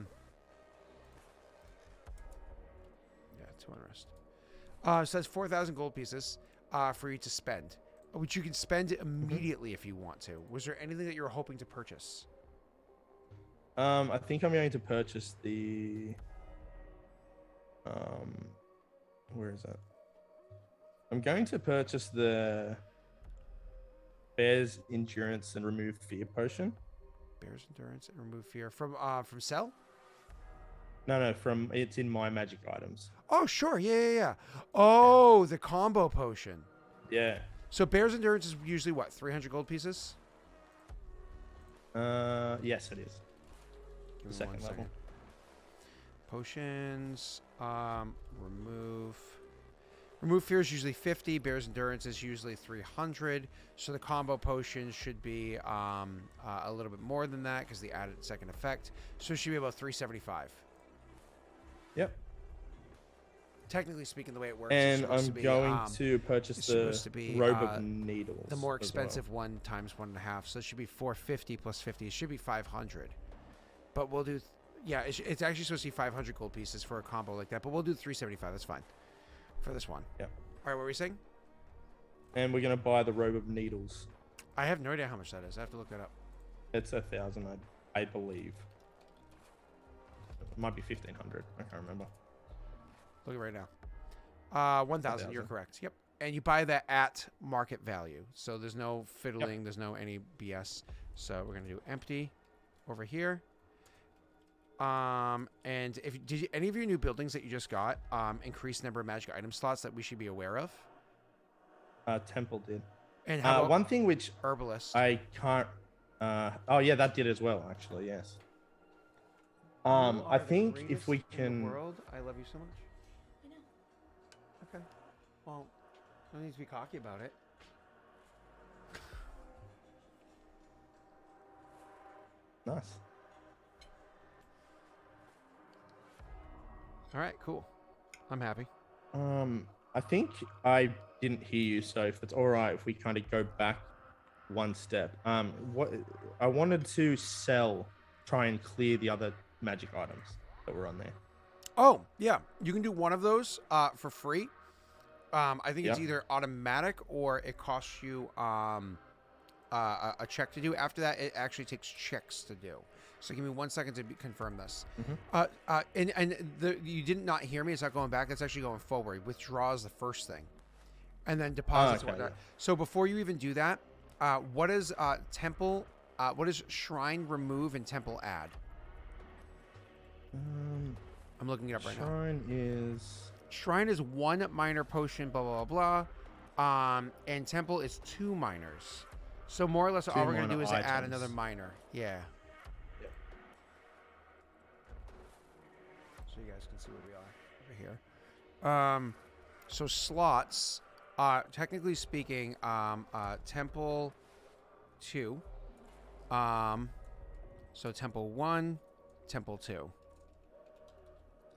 2 unrest. So that's 4,000 gold pieces for you to spend, which you can spend immediately if you want to. Was there anything that you were hoping to purchase? I think I'm going to purchase the. Where is it? I'm going to purchase the Bear's Endurance and Remove Fear potion. Bear's Endurance and Remove Fear from Cell? No, it's in my magic items. Oh, sure. Yeah. Oh, the combo potion. Yeah. So Bear's Endurance is usually what, 300 gold pieces? Yes, it is. The second level. Potions. Remove Fear is usually 50. Bear's Endurance is usually 300. So the combo potions should be a little bit more than that because the added second effect. So it should be about 375. Yep. Technically speaking, the way it works, and I'm going to purchase the Robe of Needles. The more expensive one times 1.5. So it should be 450 plus 50. It should be 500. But we'll do... Yeah, it's actually supposed to be 500 gold pieces for a combo like that. But we'll do 375. That's fine. For this one. Yep. All right, what were we saying? And we're going to buy the Robe of Needles. I have no idea how much that is. I have to look that up. It's 1,000, I believe. It might be 1,500. I can't remember. Look at it right now. 1,000. You're correct. Yep. And you buy that at market value. So there's no fiddling. Yep. There's no any BS. So we're going to do empty over here. And did any of your new buildings that you just got increase the number of magic item slots that we should be aware of? Temple did. And how about one thing which herbalist? I can't. Oh yeah, that did as well. Actually, yes. I think if we can. World, I love you so much. I know. Okay. Well, no need to be cocky about it. Nice. All right, cool. I'm happy. I think I didn't hear you, so if it's all right, if we kind of go back one step. What I wanted to sell, try and clear the other magic items that were on there. Oh, yeah. You can do one of those for free. I think it's Yep. either automatic or it costs you a check to do. After that, it actually takes checks to do. So give me 1 second to confirm this. Mm-hmm. You did not hear me. It's not going back. It's actually going forward. Withdraw is the first thing, and then deposits and Okay. whatnot. So before you even do that, what is temple? What is shrine remove and temple add? I'm looking it up right now. Shrine is Shrine is 1 minor potion, blah, blah, blah, blah. And temple is 2 minors. So more or less all we're going to do is add items. another minor. Yeah. Yep. So you guys can see where we are over here. So slots, technically speaking, temple 2. So temple 1, temple 2.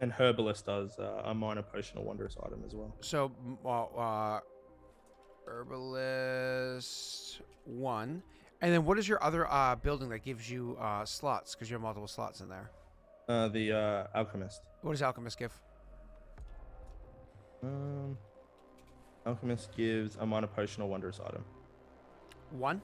and Herbalist does a minor potion or wondrous item as well. So, Herbalist 1. And then what is your other building that gives you slots? Because you have multiple slots in there. The Alchemist. What does Alchemist give? Alchemist gives a minor potion or wondrous item. 1?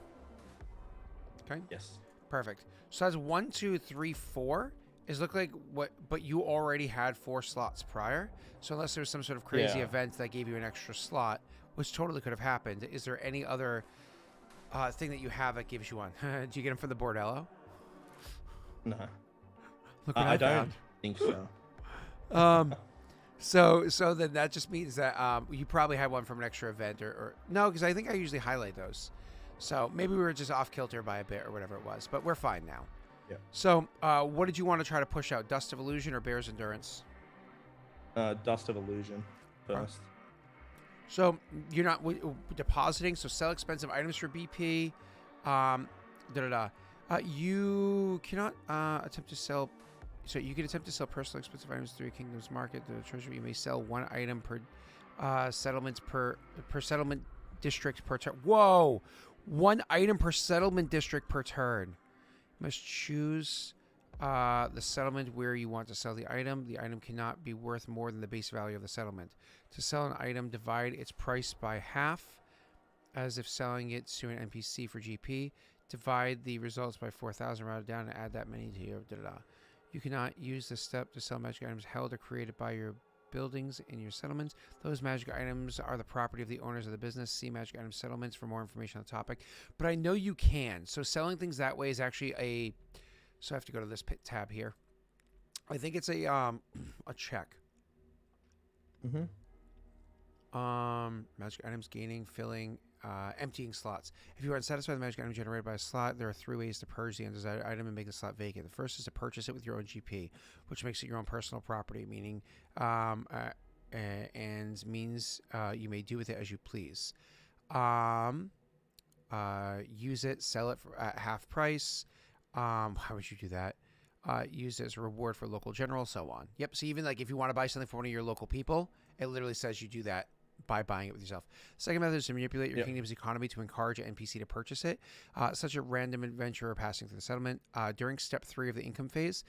Okay. Yes. Perfect. So that's 1, 2, 3, 4. Is look like what, but you already had 4 slots prior. So unless there's some sort of crazy event that gave you an extra slot, which totally could have happened, is there any other thing that you have that gives you one? Do you get them from the bordello? No. Look what I don't found. think so. So then that just means that you probably had one from an extra event or no, because I think I usually highlight those. So maybe we were just off kilter by a bit or whatever it was, but we're fine now. Yeah. So what did you want to try to push out? Dust of Illusion or Bear's Endurance? Dust of Illusion first. So you're not depositing, so sell expensive items for BP. You cannot attempt to sell. So you can attempt to sell personal expensive items through a kingdom's market. The treasury, you may sell 1 item per settlements per settlement district per turn. Whoa, 1 item per settlement district per turn. You must choose the settlement where you want to sell the item. The item cannot be worth more than the base value of the settlement. To sell an item, divide its price by half, as if selling it to an NPC for GP. Divide the results by 4,000, round it down, and add that many to your You cannot use this step to sell magic items held or created by your buildings in your settlements. Those magic items are the property of the owners of the business. See magic item settlements for more information on the topic. But I know you can. So selling things that way is actually a... So I have to go to this tab here. I think it's a check. Mm-hmm. Magic items gaining, filling, emptying slots. If you are unsatisfied with the magic item generated by a slot, there are 3 ways to purge the undesired item and make the slot vacant. The first is to purchase it with your own GP, which makes it your own personal property, meaning and means you may do with it as you please. Use it, sell it at half price. How would you do that? Use it as a reward for local general, so on. Yep. So even like if you want to buy something for one of your local people, it literally says you do that by buying it with yourself. Second method is to manipulate your kingdom's economy to encourage an NPC to purchase it, such a random adventurer passing through the settlement. During step 3 of the income phase,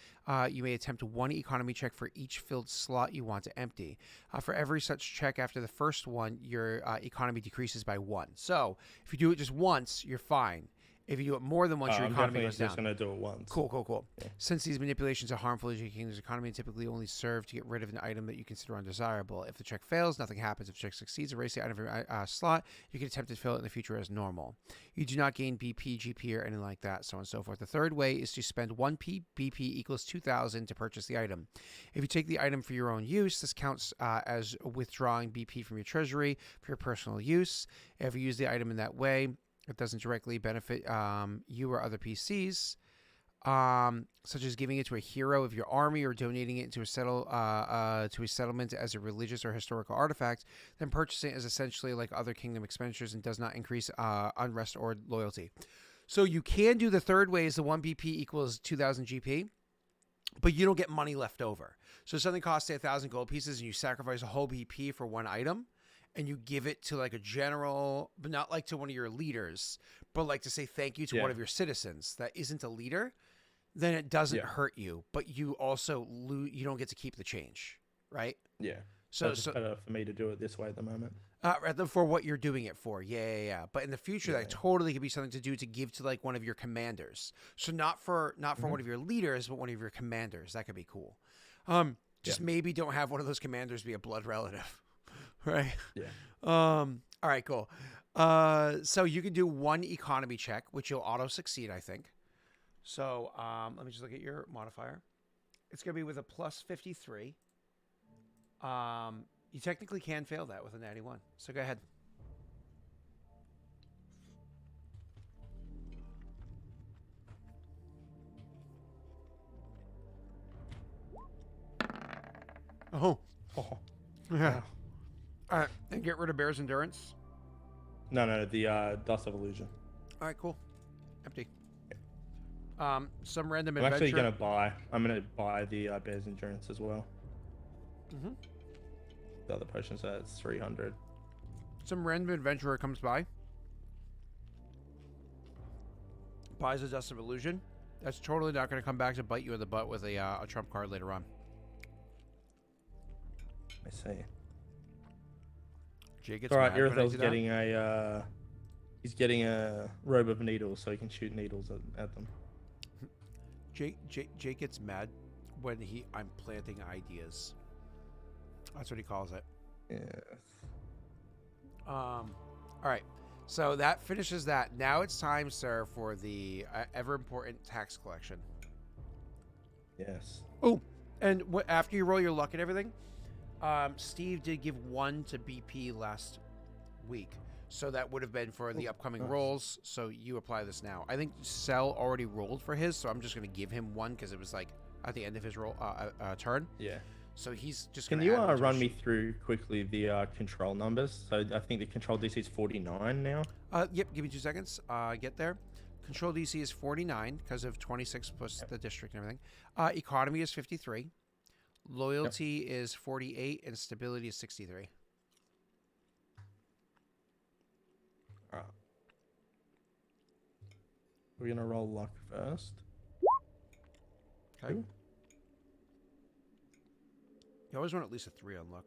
you may attempt 1 economy check for each filled slot you want to empty. For every such check after the first one, your economy decreases by 1. So if you do it just once, you're fine. If you do it more than once, your economy goes down. I'm definitely just going to do it once. Cool. Yeah. Since these manipulations are harmful to your kingdom's economy and typically only serve to get rid of an item that you consider undesirable. If the check fails, nothing happens. If the check succeeds, erase the item from your slot. You can attempt to fill it in the future as normal. You do not gain BP, GP, or anything like that, so on and so forth. The third way is to spend 1 BP equals 2,000 to purchase the item. If you take the item for your own use, this counts as withdrawing BP from your treasury for your personal use. If you use the item in that way, it doesn't directly benefit you or other PCs, such as giving it to a hero of your army or donating it to a settlement as a religious or historical artifact. Then purchasing it is essentially like other kingdom expenditures and does not increase unrest or loyalty. So you can do the third way is the 1 BP equals 2,000 GP, but you don't get money left over. So if something costs, say, 1,000 gold pieces and you sacrifice a whole BP for 1 item, and you give it to like a general, but not like to one of your leaders, but like to say thank you to Yeah. one of your citizens that isn't a leader, then it doesn't Yeah. hurt you, but you also you don't get to keep the change, right? Yeah. So So it's just better for me to do it this way at the moment. rather for what you're doing it for. Yeah. But in the future, Yeah. that totally could be something to do to give to like one of your commanders. So not for Mhm. one of your leaders, but one of your commanders. That could be cool. Just Yeah. maybe don't have one of those commanders be a blood relative, right? Yeah. All right, cool. So you can do one economy check, which you'll auto succeed, I think. So let me just look at your modifier. It's gonna be with a plus 53. You technically can fail that with a natty 1. So go ahead. Oh. Oh. Yeah. Wow. All right. And get rid of Bear's Endurance. No, the Dust of Illusion. All right, cool. Empty. Some random I'm adventure. actually gonna buy the Bear's Endurance as well. Mhm. The other potion says 300. Some random adventurer comes by, buys a Dust of Illusion. That's totally not going to come back to bite you in the butt with a trump card later on. I see. Jay gets All right, mad when I Irithel's do that. getting he's getting a robe of needles so he can shoot needles at them. Jake gets mad when I'm planting ideas. That's what he calls it. Yeah. All right. So that finishes that. Now it's time, sir, for the ever important tax collection. Yes. Oh, and after you roll your luck and everything, Steve did give 1 to BP last week. So that would have been for the upcoming nice. rolls. So you apply this now. I think Cell already rolled for his, so I'm just going to give him 1 because it was like at the end of his roll turn. Yeah. So he's just Can going you to run me through quickly the control numbers? So I think the control DC is 49 now. Yep, give me 2 seconds. Get there. Control DC is 49 because of 26 plus the district and everything. Economy is 53. Loyalty is 48 and stability is 63. All right. We're gonna roll luck first. Okay. You always want at least a 3 on luck.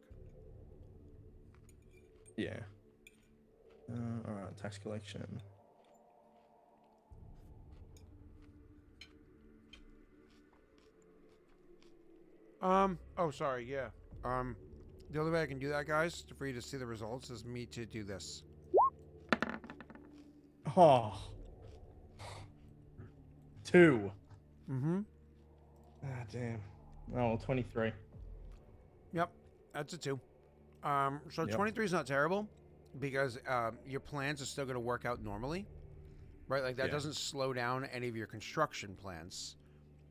Yeah. All right, tax collection. Oh, sorry. Yeah. The only way I can do that, guys, for you to see the results, is me to do this. Oh. 2. Mm-hmm. Ah, damn. Oh, 23. Yep, that's a 2. So Yep. 23 is not terrible because your plans are still going to work out normally, right? Like that Yeah. doesn't slow down any of your construction plans.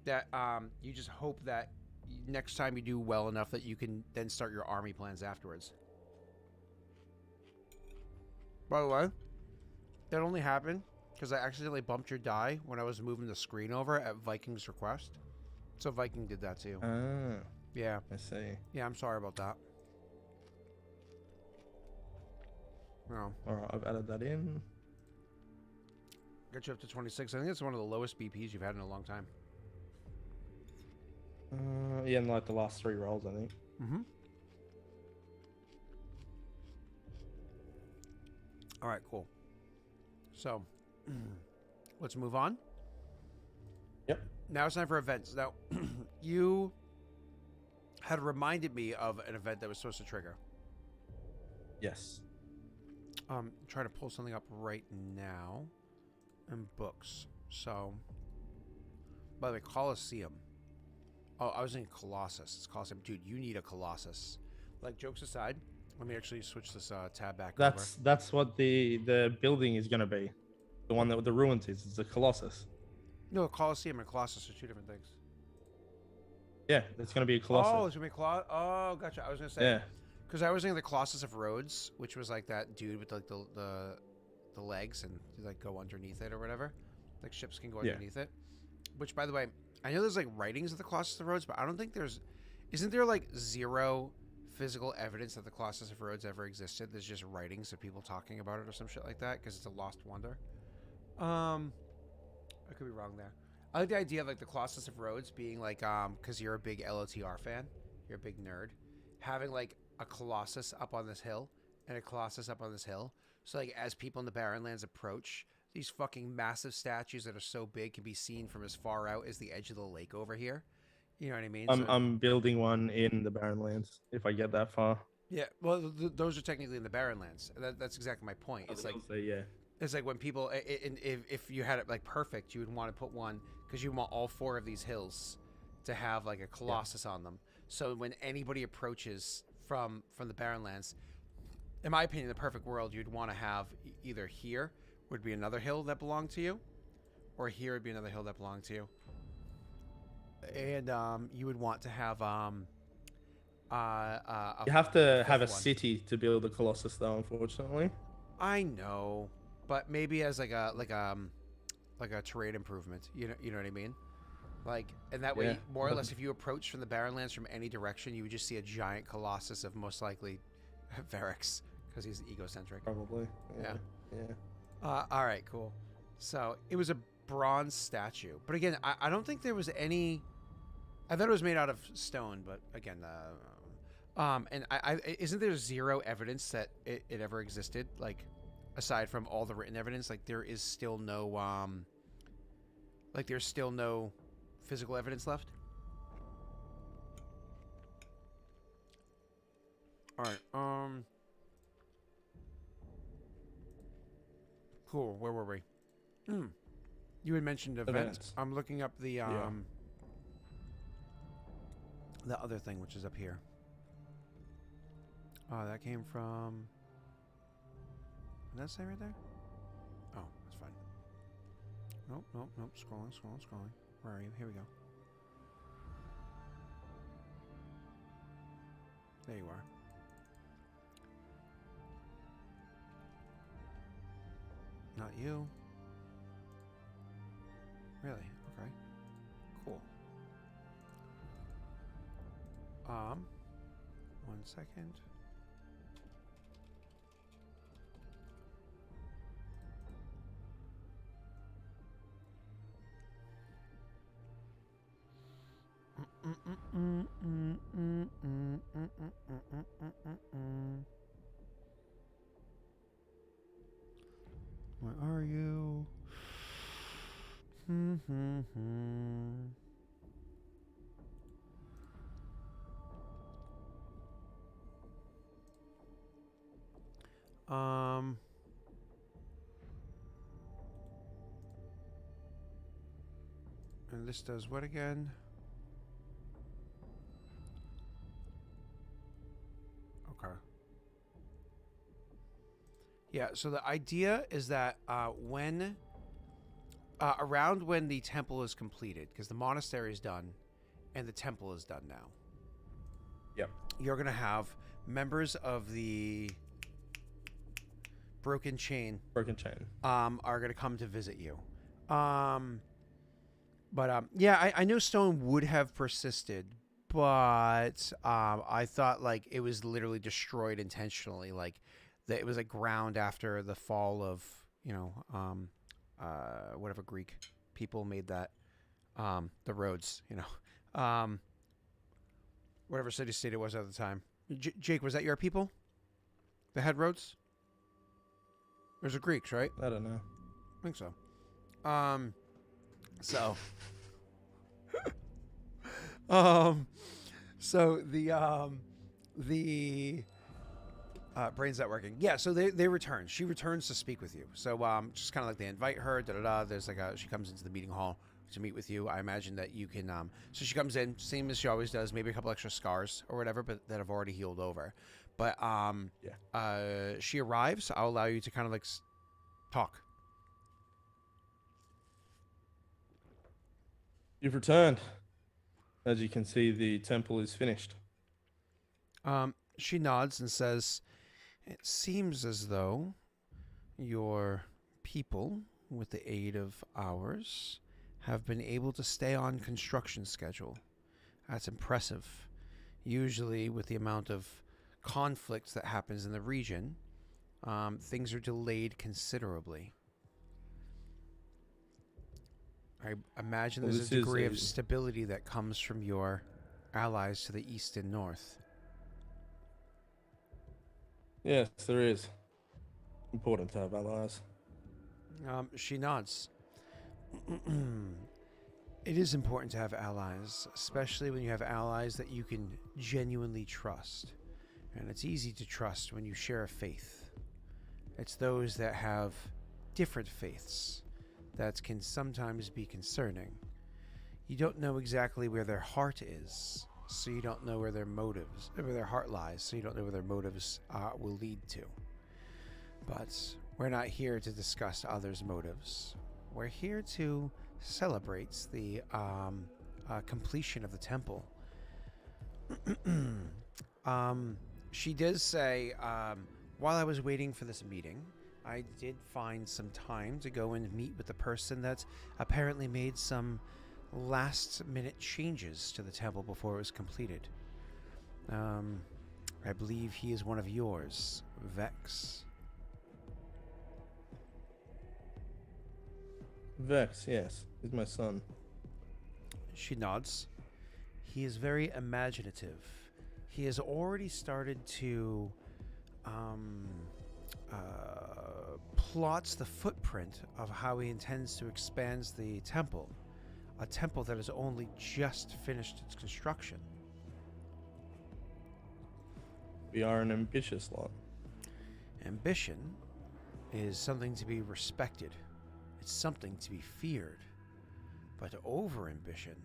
That you just hope that next time you do well enough that you can then start your army plans afterwards. By the way, that only happened because I accidentally bumped your die when I was moving the screen over at Viking's request. So Viking did that too. Ah, Yeah. I see. Yeah, I'm sorry about that. No. All right, I've added that in. Get you up to 26. I think it's one of the lowest BPs you've had in a long time. Yeah, in like the last 3 rolls, I think. Mm-hmm. All right, cool. So, let's move on. Yep. Now it's time for events. Now, you had reminded me of an event that was supposed to trigger. Yes. I'm trying to pull something up right now in books. So, by the way, Colosseum. Oh, I was in Colossus. It's Colosseum. Dude, you need a Colossus. Like, jokes aside, let me actually switch this tab back over. That's what the building is gonna be. The one that the ruins is. It's a Colossus. No, Colosseum and Colossus are 2 different things. Yeah, it's gonna be a Colossus. Oh, it's going to be Oh, gotcha. I was going to say. Yeah. Because I was thinking the Colossus of Rhodes, which was like that dude with like the legs and you like go underneath it or whatever. Like ships can go underneath it. Which, by the way, I know there's like writings of the Colossus of Rhodes, but I don't think isn't there like 0 physical evidence that the Colossus of Rhodes ever existed. There's just writings of people talking about it or some shit like that because it's a lost wonder. I could be wrong there. I like the idea of like the Colossus of Rhodes being like because you're a big LOTR fan, you're a big nerd, having like a Colossus up on this hill and a Colossus up on this hill. So like as people in the Barrenlands approach, these fucking massive statues that are so big can be seen from as far out as the edge of the lake over here. You know what I mean? I'm building one in the Barrenlands if I get that far. Yeah, well, those are technically in the Barrenlands. That's exactly my point. It's like yeah. it's like when people, if you had it like perfect, you would want to put one because you want all 4 of these hills to have like a Colossus on them. So when anybody approaches from the Barrenlands, in my opinion, the perfect world, you'd want to have either here would be another hill that belonged to you, or here would be another hill that belonged to you, and you would want to have You have to have a one. city to build a Colossus, though. Unfortunately, I know, but maybe as like a terrain improvement. You know what I mean? Like, and that way, more or less, if you approach from the Barrenlands from any direction, you would just see a giant Colossus of most likely Varix because he's egocentric. Probably. Yeah. All right, cool. So it was a bronze statue, but again, I don't think there was any. I thought it was made out of stone, but again, and I isn't there 0 evidence that it ever existed? Like, aside from all the written evidence, like there is still no there's still no physical evidence left. All right. Cool. Where were we? You had mentioned events. I'm looking up the the other thing, which is up here. Oh, that came from. Did that say right there? Oh, that's fine. Nope. Scrolling. Where are you? Here we go. There you are. Not you. Really? Okay. Cool. 1 second. Where are you? And this does what again? Okay. Yeah, so the idea is that when around when the temple is completed, because the monastery is done and the temple is done now. Yep. You're going to have members of the Broken Chain are going to come to visit you. Yeah, I know stone would have persisted, but I thought like it was literally destroyed intentionally, like that it was like ground after the fall of, whatever Greek people made that, the roads, whatever city-state it was at the time. Jake, was that your people that had roads? There's a Greeks, right? I don't know. I think so. So the brain's not working. Yeah, so they return. She returns to speak with you. So just kind of like they invite her. There's like she comes into the meeting hall to meet with you. I imagine that you can. So she comes in, same as she always does. Maybe a couple extra scars or whatever, but that have already healed over. But she arrives. I'll allow you to kind of like talk. You've returned. As you can see, the temple is finished. She nods and says, "It seems as though your people, with the aid of ours, have been able to stay on construction schedule. That's impressive. Usually, with the amount of conflict that happens in the region, things are delayed considerably. I imagine Well, there's a this is degree a of stability that comes from your allies to the east and north. yes, there is. Important to have allies. She nods. It is important to have allies, especially when you have allies that you can genuinely trust. And it's easy to trust when you share a faith. It's those that have different faiths that can sometimes be concerning. You don't know exactly where their heart is, so you don't know where their motives, where their heart lies, so you don't know where their motives will lead to. But we're not here to discuss others' motives. We're here to celebrate the completion of the temple. She does say, while I was waiting for this meeting, I did find some time to go and meet with the person that apparently made some last-minute changes to the temple before it was completed. I believe he is one of yours, Vex. Vex, yes, he's my son. She nods. He is very imaginative. He has already started to plots the footprint of how he intends to expand the temple, a temple that has only just finished its construction. We are an ambitious lot. Ambition is something to be respected. It's something to be feared. But over-ambition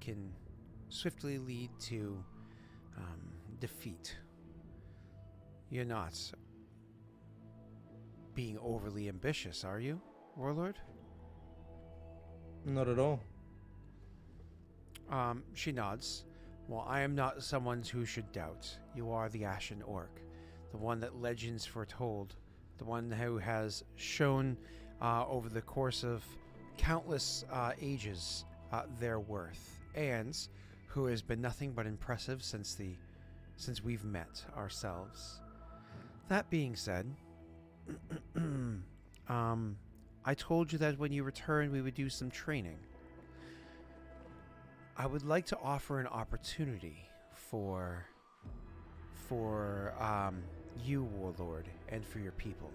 can swiftly lead to defeat. You're not being overly ambitious, are you, Warlord? Not at all. She nods. Well, I am not someone who should doubt. You are the Ashen Orc, the one that legends foretold, the one who has shown over the course of countless ages their worth, and who has been nothing but impressive since we've met ourselves. That being said, I told you that when you return we would do some training. I would like to offer an opportunity for you, Warlord, and for your people.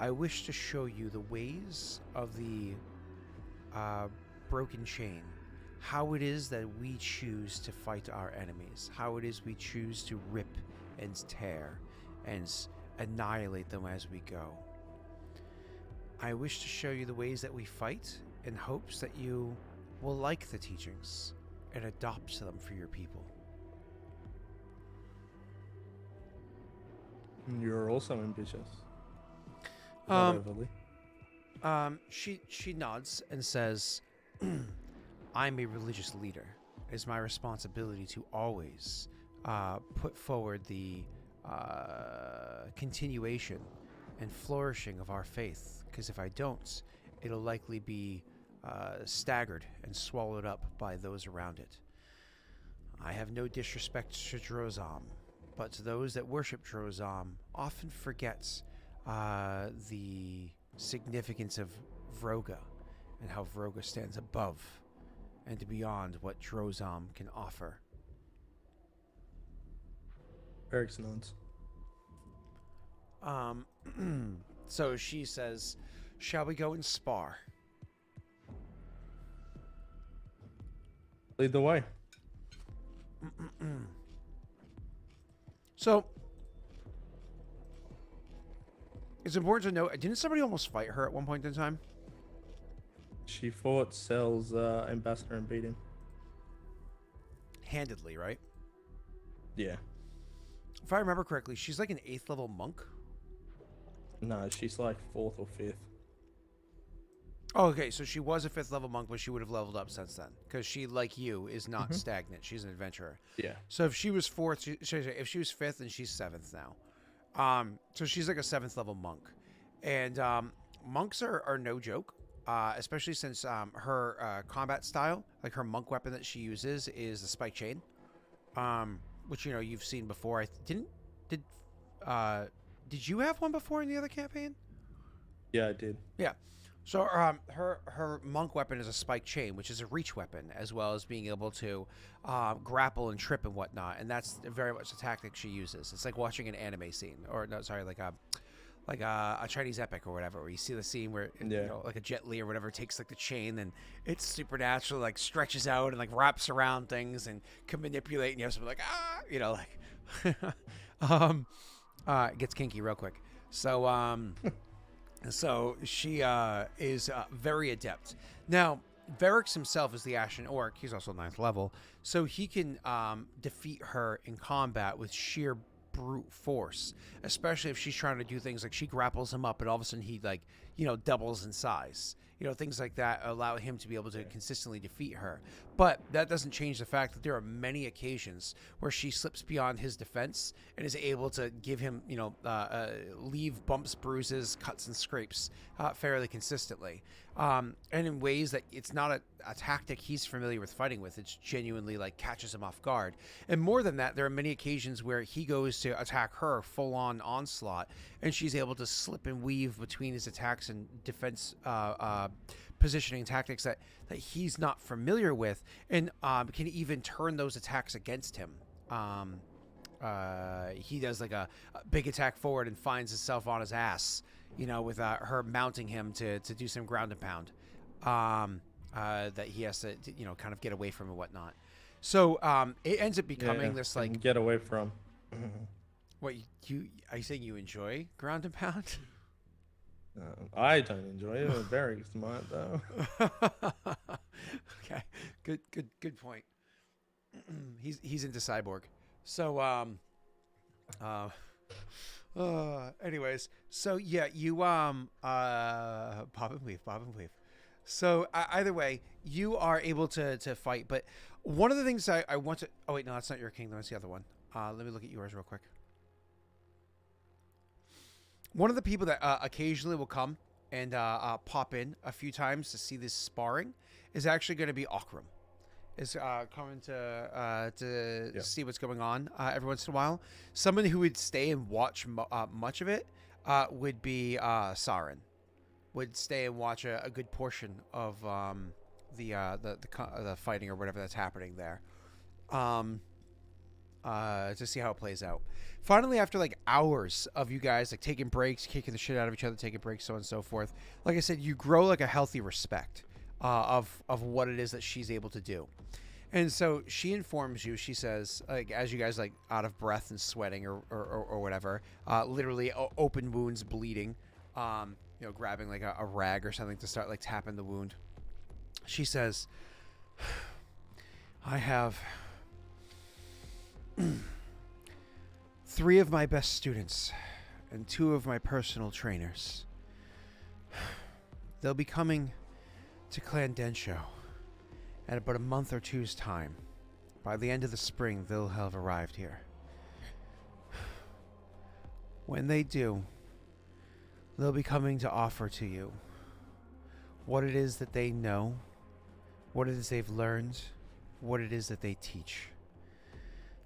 I wish to show you the ways of the broken chain, how it is that we choose to fight our enemies, how it is we choose to rip and tear and annihilate them as we go. I wish to show you the ways that we fight in hopes that you will like the teachings and adopt them for your people. You're also ambitious. Not overly. She nods and says, I'm a religious leader. It is my responsibility to always put forward the continuation and flourishing of our faith, because if I don't, it'll likely be staggered and swallowed up by those around it. I have no disrespect to Drozom, but those that worship Drozom often forget the significance of Vroga and how Vroga stands above and beyond what Drozom can offer. Eric's nods. So she says, shall we go and spar? Lead the way. So it's important to note, didn't somebody almost fight her at one point in time? She fought Cell's ambassador and beat him. Handedly, right? Yeah. If I remember correctly, she's like an 8th level monk. No, she's like 4th or 5th. Oh, okay, so she was a 5th level monk, but she would have leveled up since then. Because she, like you, is not stagnant. She's an adventurer. Yeah. So if she was 4th, if she was 5th, then she's 7th now. So she's like a 7th level monk. And monks are no joke. Especially since her combat style, like her monk weapon that she uses is the spike chain. Which, you know, you've seen before. did did you have one before in the other campaign? Yeah, I did. Yeah. So her monk weapon is a spike chain, which is a reach weapon, as well as being able to grapple and trip and whatnot. And that's very much the tactic she uses. It's like watching an anime scene, or no, sorry, like a Chinese epic or whatever, where you see the scene where you know, like a Jet Li or whatever takes like the chain and it's supernatural, like stretches out and like wraps around things and can manipulate, and you have something like you know, like it gets kinky real quick. So so she is very adept. Now, Varix himself is the Ashen Orc. He's also 9th level, so he can defeat her in combat with sheer brute force, especially if she's trying to do things like she grapples him up and all of a sudden he, like, you know, doubles in size. You know, things like that allow him to be able to consistently defeat her. But that doesn't change the fact that there are many occasions where she slips beyond his defense and is able to give him, you know, leave bumps, bruises, cuts, and scrapes fairly consistently. And in ways that it's not a tactic he's familiar with fighting with. It's genuinely like catches him off guard. And more than that, there are many occasions where he goes to attack her full on onslaught, and she's able to slip and weave between his attacks and defense positioning tactics that he's not familiar with, and can even turn those attacks against him. He does like a big attack forward and finds himself on his ass, you know, with her mounting him to do some ground and pound that he has to, you know, kind of get away from and whatnot. So it ends up becoming this like get away from. What you are you saying? You enjoy ground and pound? I don't enjoy it. It's very smart though. Okay, good point. He's into Cyborg. So anyways, so yeah, you pop and weave. So either way, you are able to fight. But one of the things I want to, oh wait, no, that's not your kingdom. That's the other one. Let me look at yours real quick. One of the people that occasionally will come and pop in a few times to see this sparring is actually going to be Aurorum. Is coming to see what's going on every once in a while. Someone who would stay and watch much of it would be Saren. Would stay and watch a good portion of the fighting or whatever that's happening there, to see how it plays out. Finally, after like hours of you guys like taking breaks, kicking the shit out of each other, taking breaks, so on and so forth, like I said, you grow like a healthy respect of what it is that she's able to do. And so she informs you, she says, like, as you guys like out of breath and sweating or whatever, literally open wounds, bleeding, you know, grabbing like a rag or something to start like tapping the wound. She says, I have 3 of my best students and 2 of my personal trainers. They'll be coming to Clan Densho at about a month or two's time. By the end of the spring, they'll have arrived here. When they do, they'll be coming to offer to you what it is that they know, what it is they've learned, what it is that they teach.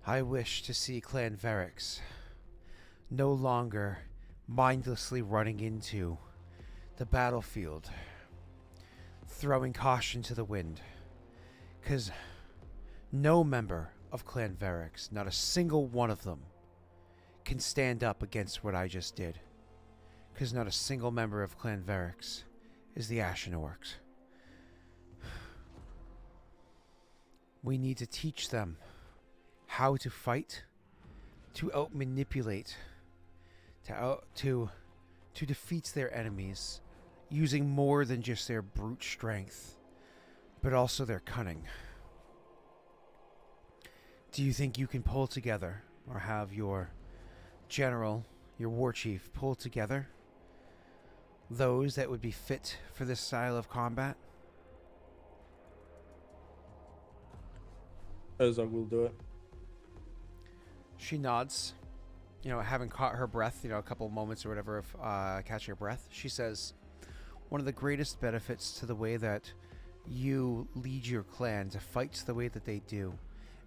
I wish to see Clan Varix no longer mindlessly running into the battlefield, throwing caution to the wind, because no member of Clan Varix, not a single one of them, can stand up against what I just did, because not a single member of Clan Varix is the Ashen Orcs. We need to teach them how to fight, to out-manipulate, to defeat their enemies, using more than just their brute strength, but also their cunning. Do you think you can pull together, or have your general, your war chief, pull together those that would be fit for this style of combat? As I will do it. She nods, you know, having caught her breath, you know, a couple moments or whatever of catching her breath. She says, one of the greatest benefits to the way that you lead your clan to fight the way that they do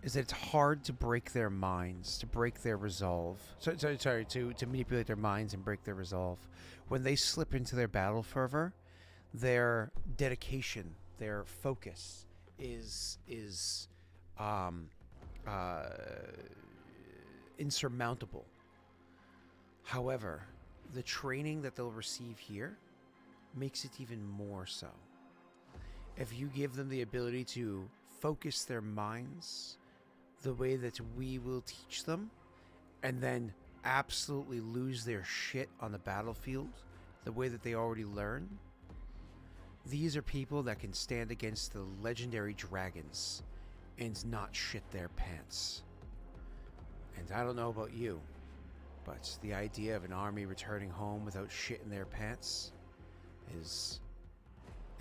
is that it's hard to break their minds, to break their resolve. Sorry, to manipulate their minds and break their resolve. When they slip into their battle fervor, their dedication, their focus is um, uh, insurmountable. However, the training that they'll receive here makes it even more so. If you give them the ability to focus their minds the way that we will teach them, and then absolutely lose their shit on the battlefield the way that they already learn, these are people that can stand against the legendary dragons and not shit their pants. And I don't know about you, but the idea of an army returning home without shit in their pants is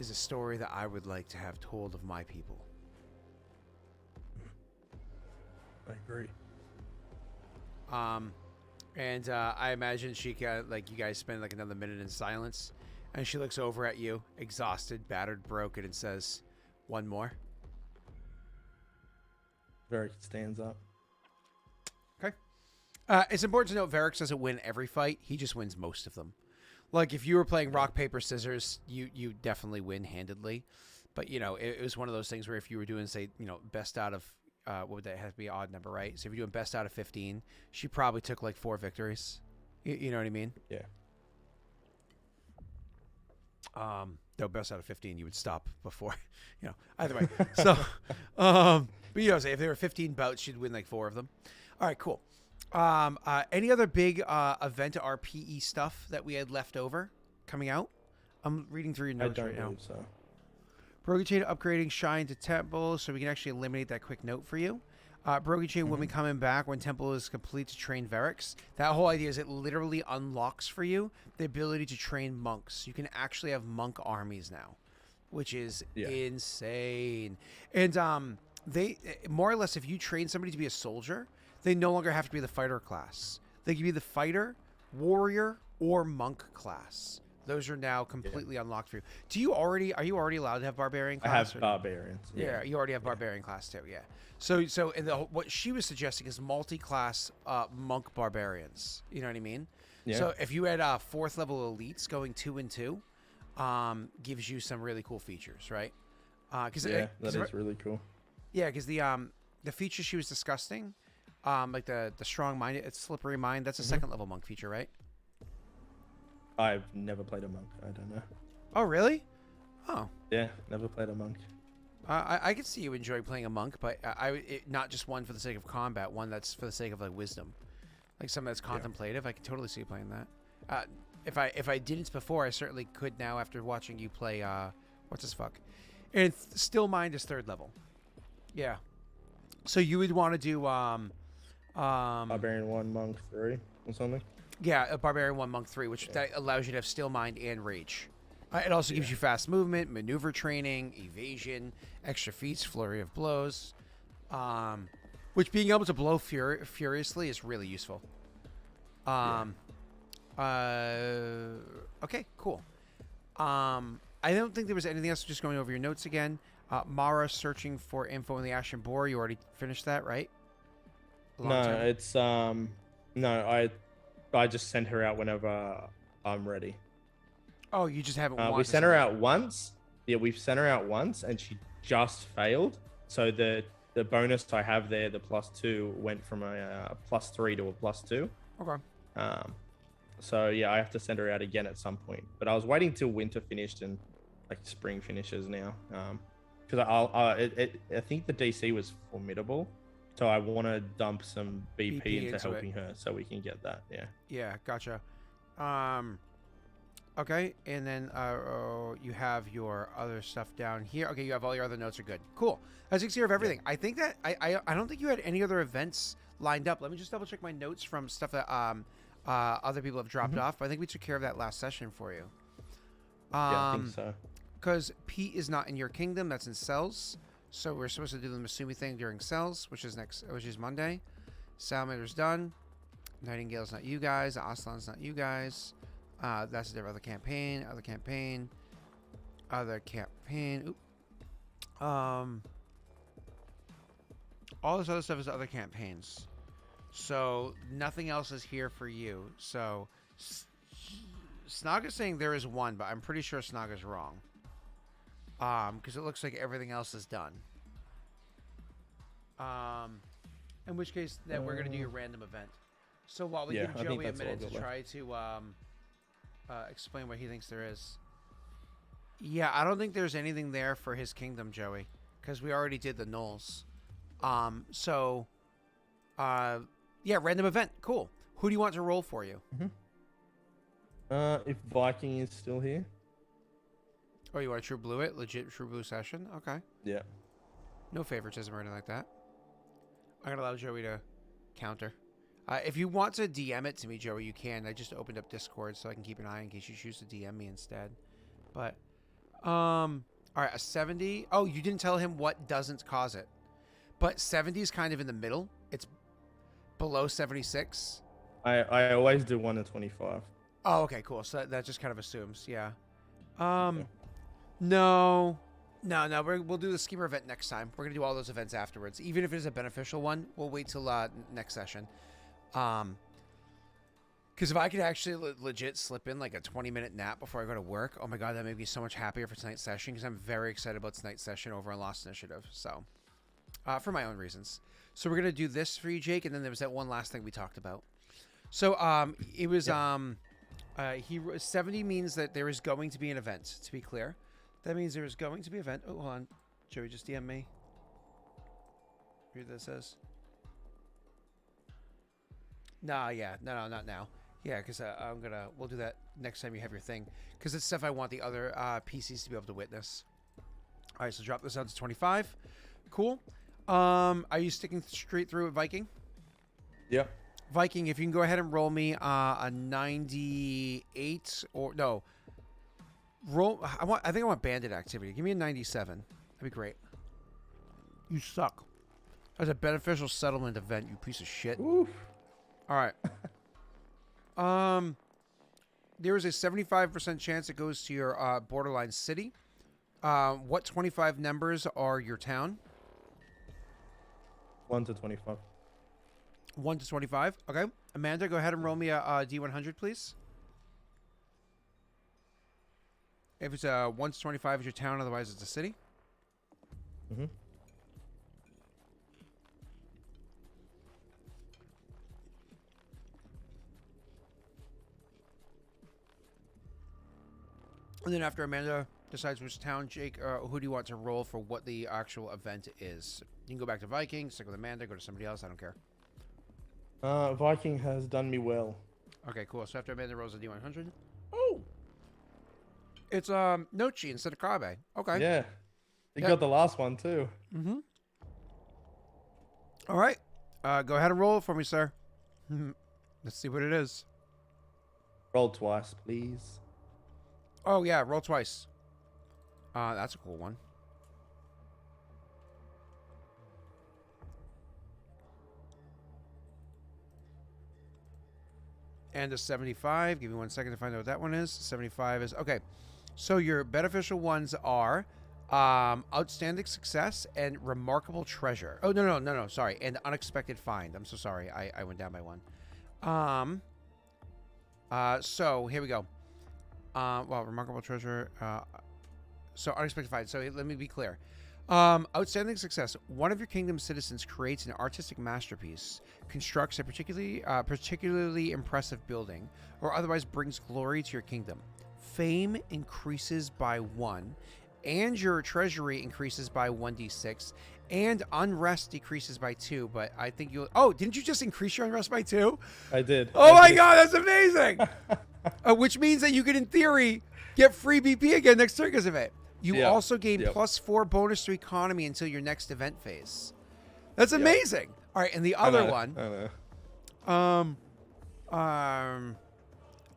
a story that I would like to have told of my people. I agree. And I imagine she got, like, you guys spend like another minute in silence, and she looks over at you, exhausted, battered, broken, and says, "One more." Varric stands up. Okay. It's important to note Varric doesn't win every fight. He just wins most of them. Like, if you were playing rock, paper, scissors, you definitely win handedly. But, you know, it was one of those things where if you were doing, say, you know, best out of, what would that have to be, an odd number, right? So if you're doing best out of 15, she probably took like 4 victories. You know what I mean? Yeah. Though best out of 15, you would stop before, you know, either way. So, but you know, say if there were 15 bouts, she'd win like 4 of them. All right, cool. Any other big event RPE stuff that we had left over coming out? I'm reading through your notes right now. So. Broken Chain upgrading Shine to Temple, so we can actually eliminate that quick note for you. Broken Chain will be coming back when Temple is complete to train Variks. That whole idea is it literally unlocks for you the ability to train monks. You can actually have monk armies now, which is insane. And they, more or less, if you train somebody to be a soldier, they no longer have to be the fighter class. They can be the fighter, warrior, or monk class. Those are now completely unlocked for you. Are you already allowed to have barbarian class? I have barbarians. Yeah, you already have barbarian class too. Yeah. So and what she was suggesting is multi-class monk barbarians. You know what I mean? Yeah. So if you had 4th level elites going 2 and 2, gives you some really cool features, right? That is really cool. Yeah, because the feature she was discussing, like the strong mind, it's slippery mind. That's a 2nd level monk feature, right? I've never played a monk. I don't know. Oh, really? Oh. Yeah, never played a monk. I could see you enjoy playing a monk, but not just one for the sake of combat, one that's for the sake of like wisdom, like something that's contemplative. I could totally see you playing that. If I didn't before, I certainly could now after watching you play. What's this fuck? And Still Mind is 3rd level. Yeah. So you would want to do Barbarian 1, Monk 3 or something. Yeah, a Barbarian 1, Monk 3, which that allows you to have Still Mind and Rage. It also gives you fast movement, maneuver training, evasion, extra feats, flurry of blows, which being able to blow furiously is really useful. Okay, cool. I don't think there was anything else. Just going over your notes again. Mara searching for info in the Ashen Boar. You already finished that, right? It's no, I just send her out whenever I'm ready. Oh, you just haven't. We sent her out once. Yeah, we've sent her out once, and she just failed. So the bonus I have there, the +2, went from a +3 to a +2. Okay. So yeah, I have to send her out again at some point. But I was waiting till winter finished and like spring finishes now. Because I think the DC was formidable. So I want to dump some BP into helping her so we can get that. Yeah. Yeah, gotcha. Okay, and then you have your other stuff down here. Okay, you have all your other notes are good. Cool. That's 6 of everything. I think that I don't think you had any other events lined up. Let me just double check my notes from stuff that other people have dropped off. But I think we took care of that last session for you. Yeah, I think so. Because Pete is not in your kingdom. That's in Cells. So we're supposed to do the Masumi thing during Cells, which is Monday. Salamander's done. Nightingale's not you guys. Aslan's not you guys. That's their other campaign. Oop. All this other stuff is other campaigns. So nothing else is here for you. So Snaga's saying there is one, but I'm pretty sure Snaga's wrong. Because it looks like everything else is done. In which case, that we're gonna do your random event. So while we give Joey a minute to try to explain what he thinks there is. Yeah, I don't think there's anything there for his kingdom, Joey, because we already did the Knolls. Yeah, random event, cool. Who do you want to roll for you? If Viking is still here. Oh, you want to True Blue it? Legit True Blue session? Okay. Yeah. No favoritism or anything like that. I'm gonna allow Joey to counter. If you want to DM it to me, Joey, you can. I just opened up Discord so I can keep an eye in case you choose to DM me instead. But, all right, a 70. Oh, you didn't tell him what doesn't cause it. But 70 is kind of in the middle. It's below 76. I always do 1 to 25. Oh, okay, cool. So that just kind of assumes, yeah. No. We'll do the schemer event next time. We're gonna do all those events afterwards. Even if it is a beneficial one, we'll wait till next session. Because if I could actually legit slip in like a 20-minute nap before I go to work, oh my god, that made me so much happier for tonight's session. Because I'm very excited about tonight's session over on Lost Initiative. So, for my own reasons. So we're gonna do this for you, Jake, and then there was that one last thing we talked about. So it was 70 means that there is going to be an event. To be clear. That means there is going to be an event. Oh, hold on. Joey, just DM me. Read what that says. Nah, yeah. No, not now. Yeah, because we'll do that next time you have your thing. Because it's stuff I want the other PCs to be able to witness. All right, so drop this down to 25. Cool. Are you sticking straight through with Viking? Yep. Viking, if you can go ahead and roll me a 98 or no. Roll. I think I want bandit activity. Give me a 97. That'd be great. You suck. That's a beneficial settlement event, you piece of shit. Oof. All right. There is a 75% chance it goes to your borderline city. What 25 numbers are your town? 1 to 25. 1 to 25. Okay. Amanda, go ahead and roll me a D100, please. If it's a 1 to 25, it's your town. Otherwise, it's a city. Mm-hmm. And then after Amanda decides which town, Jake, who do you want to roll for what the actual event is? You can go back to Viking, stick with Amanda, go to somebody else. I don't care. Viking has done me well. Okay, cool. So after Amanda rolls a D100. Oh! It's Nochi instead of Kabe. Okay. Yeah. You got the last one too. Mm-hmm. All right. Go ahead and roll it for me, sir. Let's see what it is. Roll twice, please. Oh, yeah. Roll twice. That's a cool one. And a 75. Give me 1 second to find out what that one is. 75 is... Okay. So your beneficial ones are outstanding success and remarkable treasure. Oh, no. Sorry. And unexpected find. I'm so sorry. I went down by one. So here we go. Well, remarkable treasure. So unexpected find. So let me be clear. Outstanding success. One of your kingdom's citizens creates an artistic masterpiece, constructs a particularly impressive building, or otherwise brings glory to your kingdom. Fame increases by 1, and your treasury increases by 1d6, and unrest decreases by 2. But I think you'll... Oh, didn't you just increase your unrest by 2? I did. Oh my god, that's amazing! Which means that you could, in theory, get free BP again next turn because of it. You also gain +4 bonus to economy until your next event phase. That's amazing. All right, and the other one...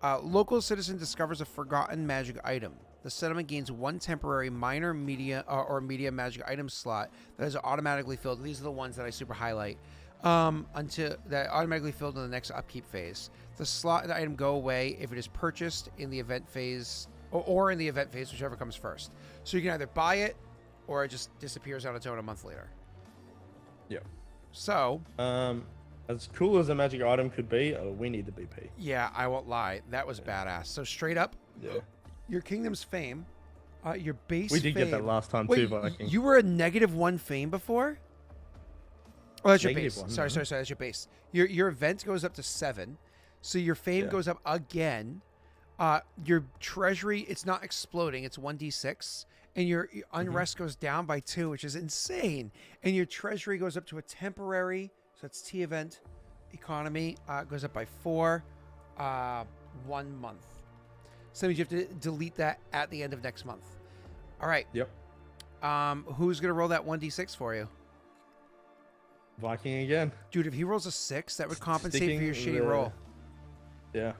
local citizen discovers a forgotten magic item. The settlement gains 1 temporary minor media or media magic item slot that is automatically filled. These are the ones that I super highlight. Until that automatically filled in the next upkeep phase. The slot and the item go away if it is purchased in the event phase or in the event phase, whichever comes first. So you can either buy it or it just disappears on its own a month later. Yeah. So, As cool as a magic item could be, we need the BP. yeah, I won't lie. That was badass. So straight up, Yeah. your Kingdom's Fame, your base We did fame. get that last time Wait, too, Viking. you were a -1 fame before? Oh, that's your base. -1, Sorry, no. sorry, sorry. That's your base. Your event goes up to 7, so your fame Yeah. goes up again. Your treasury, it's not exploding. It's 1d6, and your unrest goes down by 2, which is insane. And your treasury goes up to a temporary. So it's T event economy goes up by 4, 1 month. So that means you have to delete that at the end of next month. All right. Yep. Who's gonna roll that 1d6 for you? Viking again. Dude, if he rolls a 6, that would compensate Sticking for your shitty the- roll. Yeah.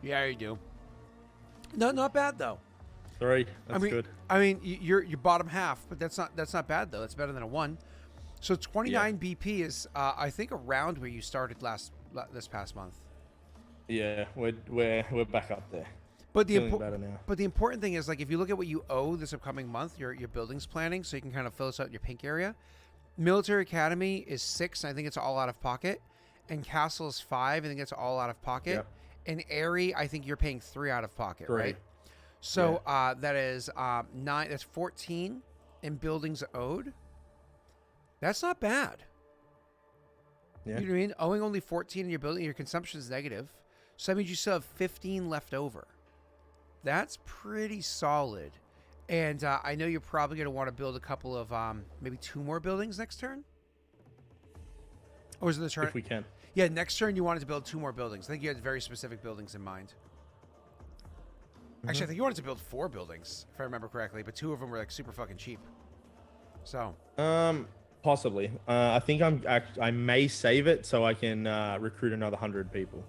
Yeah, you do. No, not bad though. 3. That's good. I mean, you're bottom half, but that's not bad though. That's better than a 1. So 29 BP is, I think, around where you started this past month. Yeah, we're back up there. But Feeling better now. but the important thing is, like, if you look at what you owe this upcoming month, your buildings planning, so you can kind of fill this out in your pink area. Military Academy is 6. I think it's all out of pocket, and Castle is 5. I think it's all out of pocket. Yep. And Airy, I think you're paying 3 out of pocket, 3. right? So that is 9. That's 14 in buildings owed. That's not bad. Yeah. You know what I mean? Owing only 14 in your building, your consumption is negative. So that means you still have 15 left over. That's pretty solid. And I know you're probably going to want to build a couple of, maybe 2 more buildings next turn? Or is it the turn? If we can. Yeah, next turn you wanted to build 2 more buildings. I think you had very specific buildings in mind. Actually, I think you wanted to build 4 buildings, if I remember correctly, but 2 of them were like super fucking cheap. So. Possibly. I think I may save it so I can recruit another 100 people.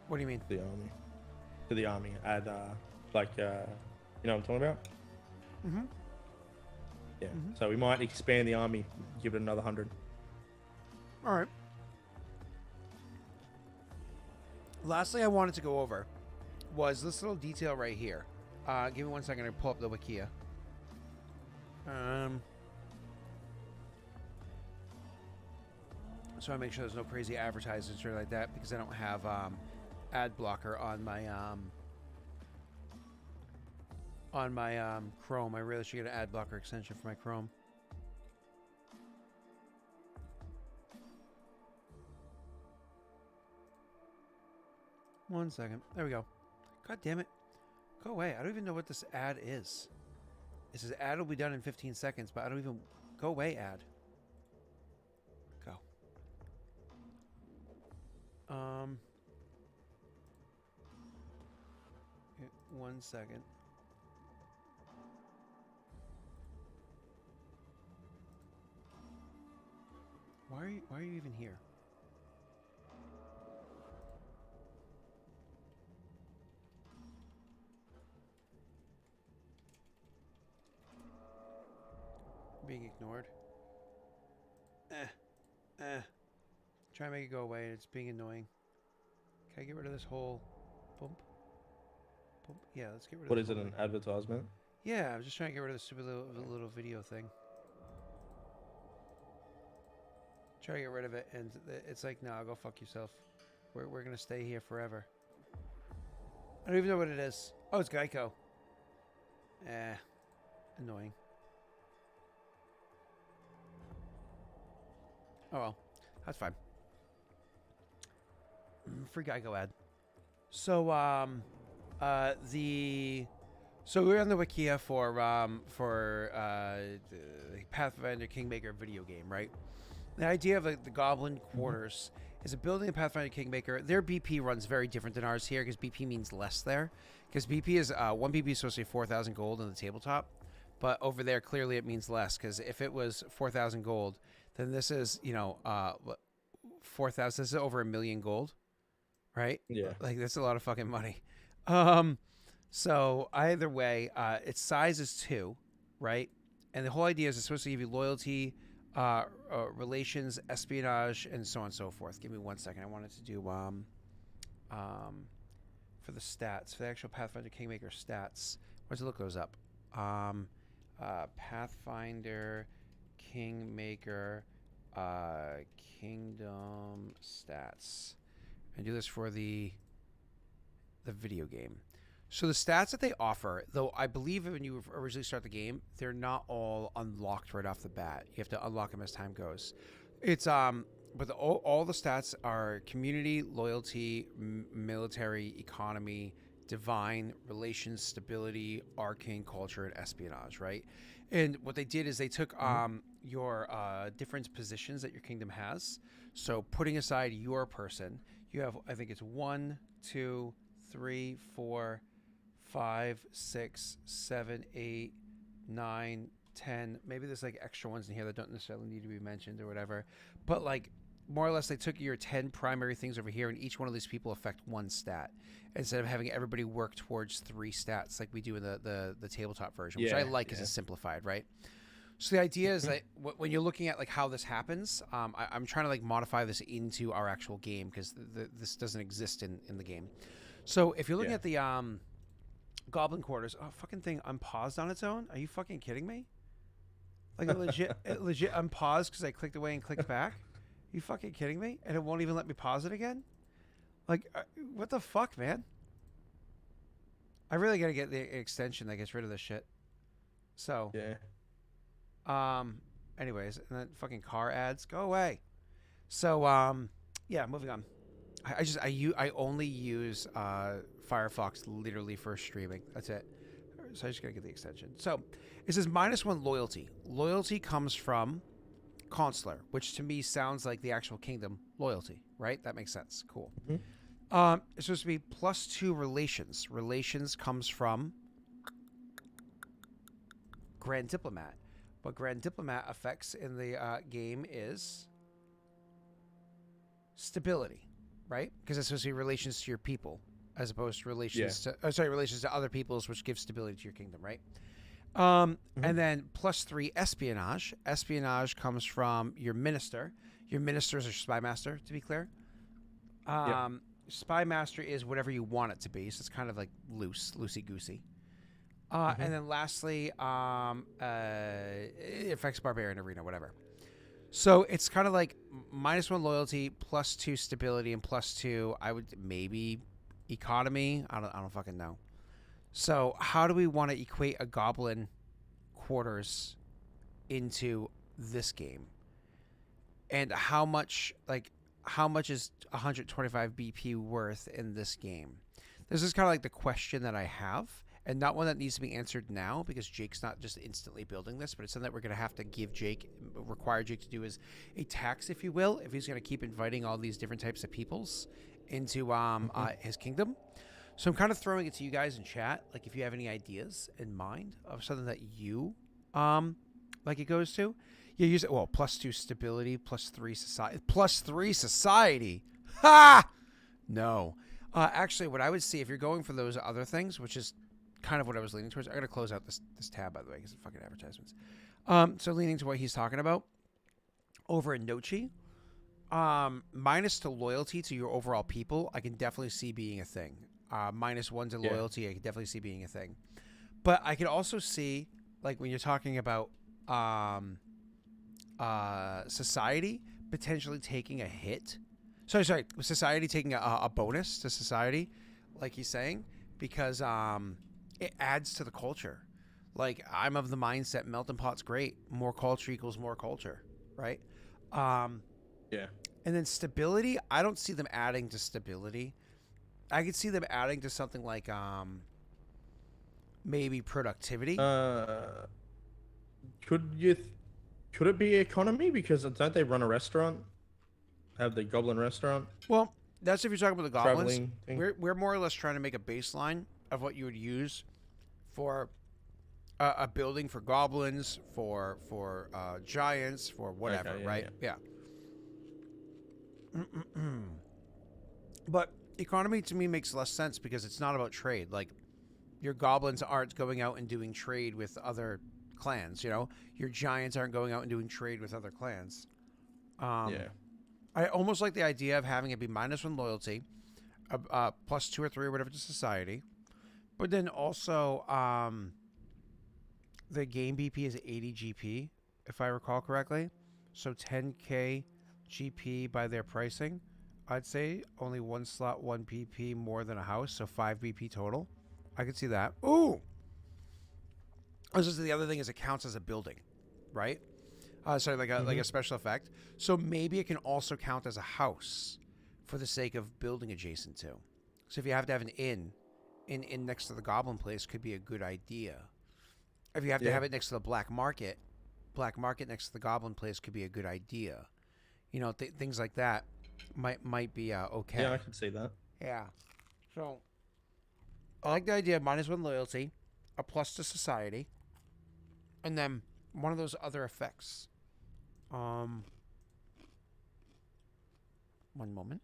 What do you mean? To the army. Add you know what I'm talking about? Mm-hmm. Yeah. So we might expand the army, give it another 100. All right. Lastly, I wanted to go over was this little detail right here. Give me 1 second to pull up the Wikia. So I make sure there's no crazy advertisements or like that because I don't have ad blocker on my Chrome. I really should get an ad blocker extension for my Chrome. One second. There we go. God damn it. Go away. I don't even know what this ad is. It says ad will be done in 15 seconds, but I don't even... Go away, ad. Go. 1 second. Why are you even here? Being ignored. Try and make it go away. It's being annoying. Can I get rid of this whole bump? Bump? Yeah, let's get rid of What the is it, whole an thing. advertisement? Yeah, I was just trying to get rid of the stupid little video thing. Try to get rid of it, and it's like, nah, go fuck yourself. We're gonna stay here forever. I don't even know what it is. Oh, it's Geico. Annoying. Oh well, that's fine. Free Geico ad. So so we're on the Wikia for the Pathfinder Kingmaker video game, right? The idea of the Goblin Quarters is a building in Pathfinder Kingmaker. Their BP runs very different than ours here because BP means less there. Because BP is 1 BP is supposed to be 4,000 gold on the tabletop, but over there clearly it means less because if it was 4,000 gold, then this is 4,000. This is over 1 million gold, right? Yeah. Like that's a lot of fucking money. So either way, its size is 2, right? And the whole idea is it's supposed to give you loyalty, relations, espionage, and so on and so forth. Give me 1 second. I wanted to do for the stats, for the actual Pathfinder Kingmaker stats. Let's look those up. Pathfinder Kingmaker Kingdom stats. And do this for the video game. So the stats that they offer, though I believe when you originally start the game, they're not all unlocked right off the bat. You have to unlock them as time goes. It's but all the stats are community, loyalty, military, economy, divine, relations, stability, arcane, culture, and espionage, right? And what they did is they took your different positions that your kingdom has. So putting aside your person, you have, I think it's 1, 2, 3, 4, 5, 6, 7, 8, 9, 10. Maybe there's like extra ones in here that don't necessarily need to be mentioned or whatever. But like more or less, they took your 10 primary things over here, and each one of these people affect one stat instead of having everybody work towards 3 stats like we do in the tabletop version, which I like because it's simplified, right? So the idea is that when you're looking at like how this happens, I'm trying to like modify this into our actual game because this doesn't exist in the game. So if you're looking at the Goblin Quarters, fucking thing unpaused on its own. Are you fucking kidding me? Like it legit unpaused because I clicked away and clicked back. Are you fucking kidding me? And it won't even let me pause it again? Like, what the fuck, man? I really gotta get the extension that gets rid of this shit. So anyways, and then fucking car ads, go away. So yeah, moving on. I only use Firefox literally for streaming. That's it. So I just gotta get the extension. So it says -1 loyalty. Loyalty comes from Consular, which to me sounds like the actual kingdom loyalty, right? That makes sense. Cool. It's supposed to be +2 relations. Relations comes from Grand Diplomat. What Grand Diplomat affects in the game is stability, right? Because it's supposed to be relations to your people as opposed to relations to relations to other peoples, which gives stability to your kingdom, right? And then +3 espionage. Espionage comes from your minister. Your ministers are spy master, to be clear. Spy master is whatever you want it to be, so it's kind of like loosey goosey. And then lastly, it affects barbarian arena, whatever. So it's kind of like -1 loyalty, +2 stability, and +2 I would maybe economy. I don't fucking know. So how do we want to equate a Goblin Quarters into this game? And how much is 125 BP worth in this game? This is kind of like the question that I have, and not one that needs to be answered now because Jake's not just instantly building this, but it's something that we're going to have to require Jake to do as a tax, if you will, if he's going to keep inviting all these different types of peoples into his kingdom. So I'm kind of throwing it to you guys in chat, like if you have any ideas in mind of something that you like it goes to. You use it, well, +2 stability, +3 society, +3 society. Ha! No. Actually, what I would see if you're going for those other things, which is kind of what I was leaning towards. I'm going to close out this tab, by the way, because it's fucking advertisements. So leaning to what he's talking about over in Nochi, minus to loyalty to your overall people, I can definitely see being a thing. -1 to loyalty, I can definitely see being a thing. But I can also see, like when you're talking about society potentially taking a hit. Sorry, society taking a bonus to society, like he's saying, because it adds to the culture. Like I'm of the mindset melting pot's great. More culture equals more culture, right? And then stability, I don't see them adding to stability. I could see them adding to something like maybe productivity. Could it be economy? Because don't they run a restaurant? Have the Goblin restaurant? Well, that's if you're talking about the goblins. We're more or less trying to make a baseline of what you would use for a building for goblins, for giants, for whatever, right? Yeah. But economy to me makes less sense because it's not about trade. Like your goblins aren't going out and doing trade with other clans, you know? Your giants aren't going out and doing trade with other clans. I almost like the idea of having it be -1 loyalty, plus 2 or 3 or whatever to society. But then also, the game BP is 80 GP, if I recall correctly. So 10k GP by their pricing. I'd say only one slot, 1 BP more than a house, so 5 BP total. I could see that. Ooh! The other thing is it counts as a building, right? Sorry, like a special effect. So maybe it can also count as a house for the sake of building adjacent to. So if you have to have an inn next to the Goblin Place could be a good idea. If you have to have it next to the black market next to the Goblin Place could be a good idea. You know, things like that might be okay. Yeah, I can see that. Yeah. So I like the idea of -1 loyalty, a plus to society, and then one of those other effects. One moment.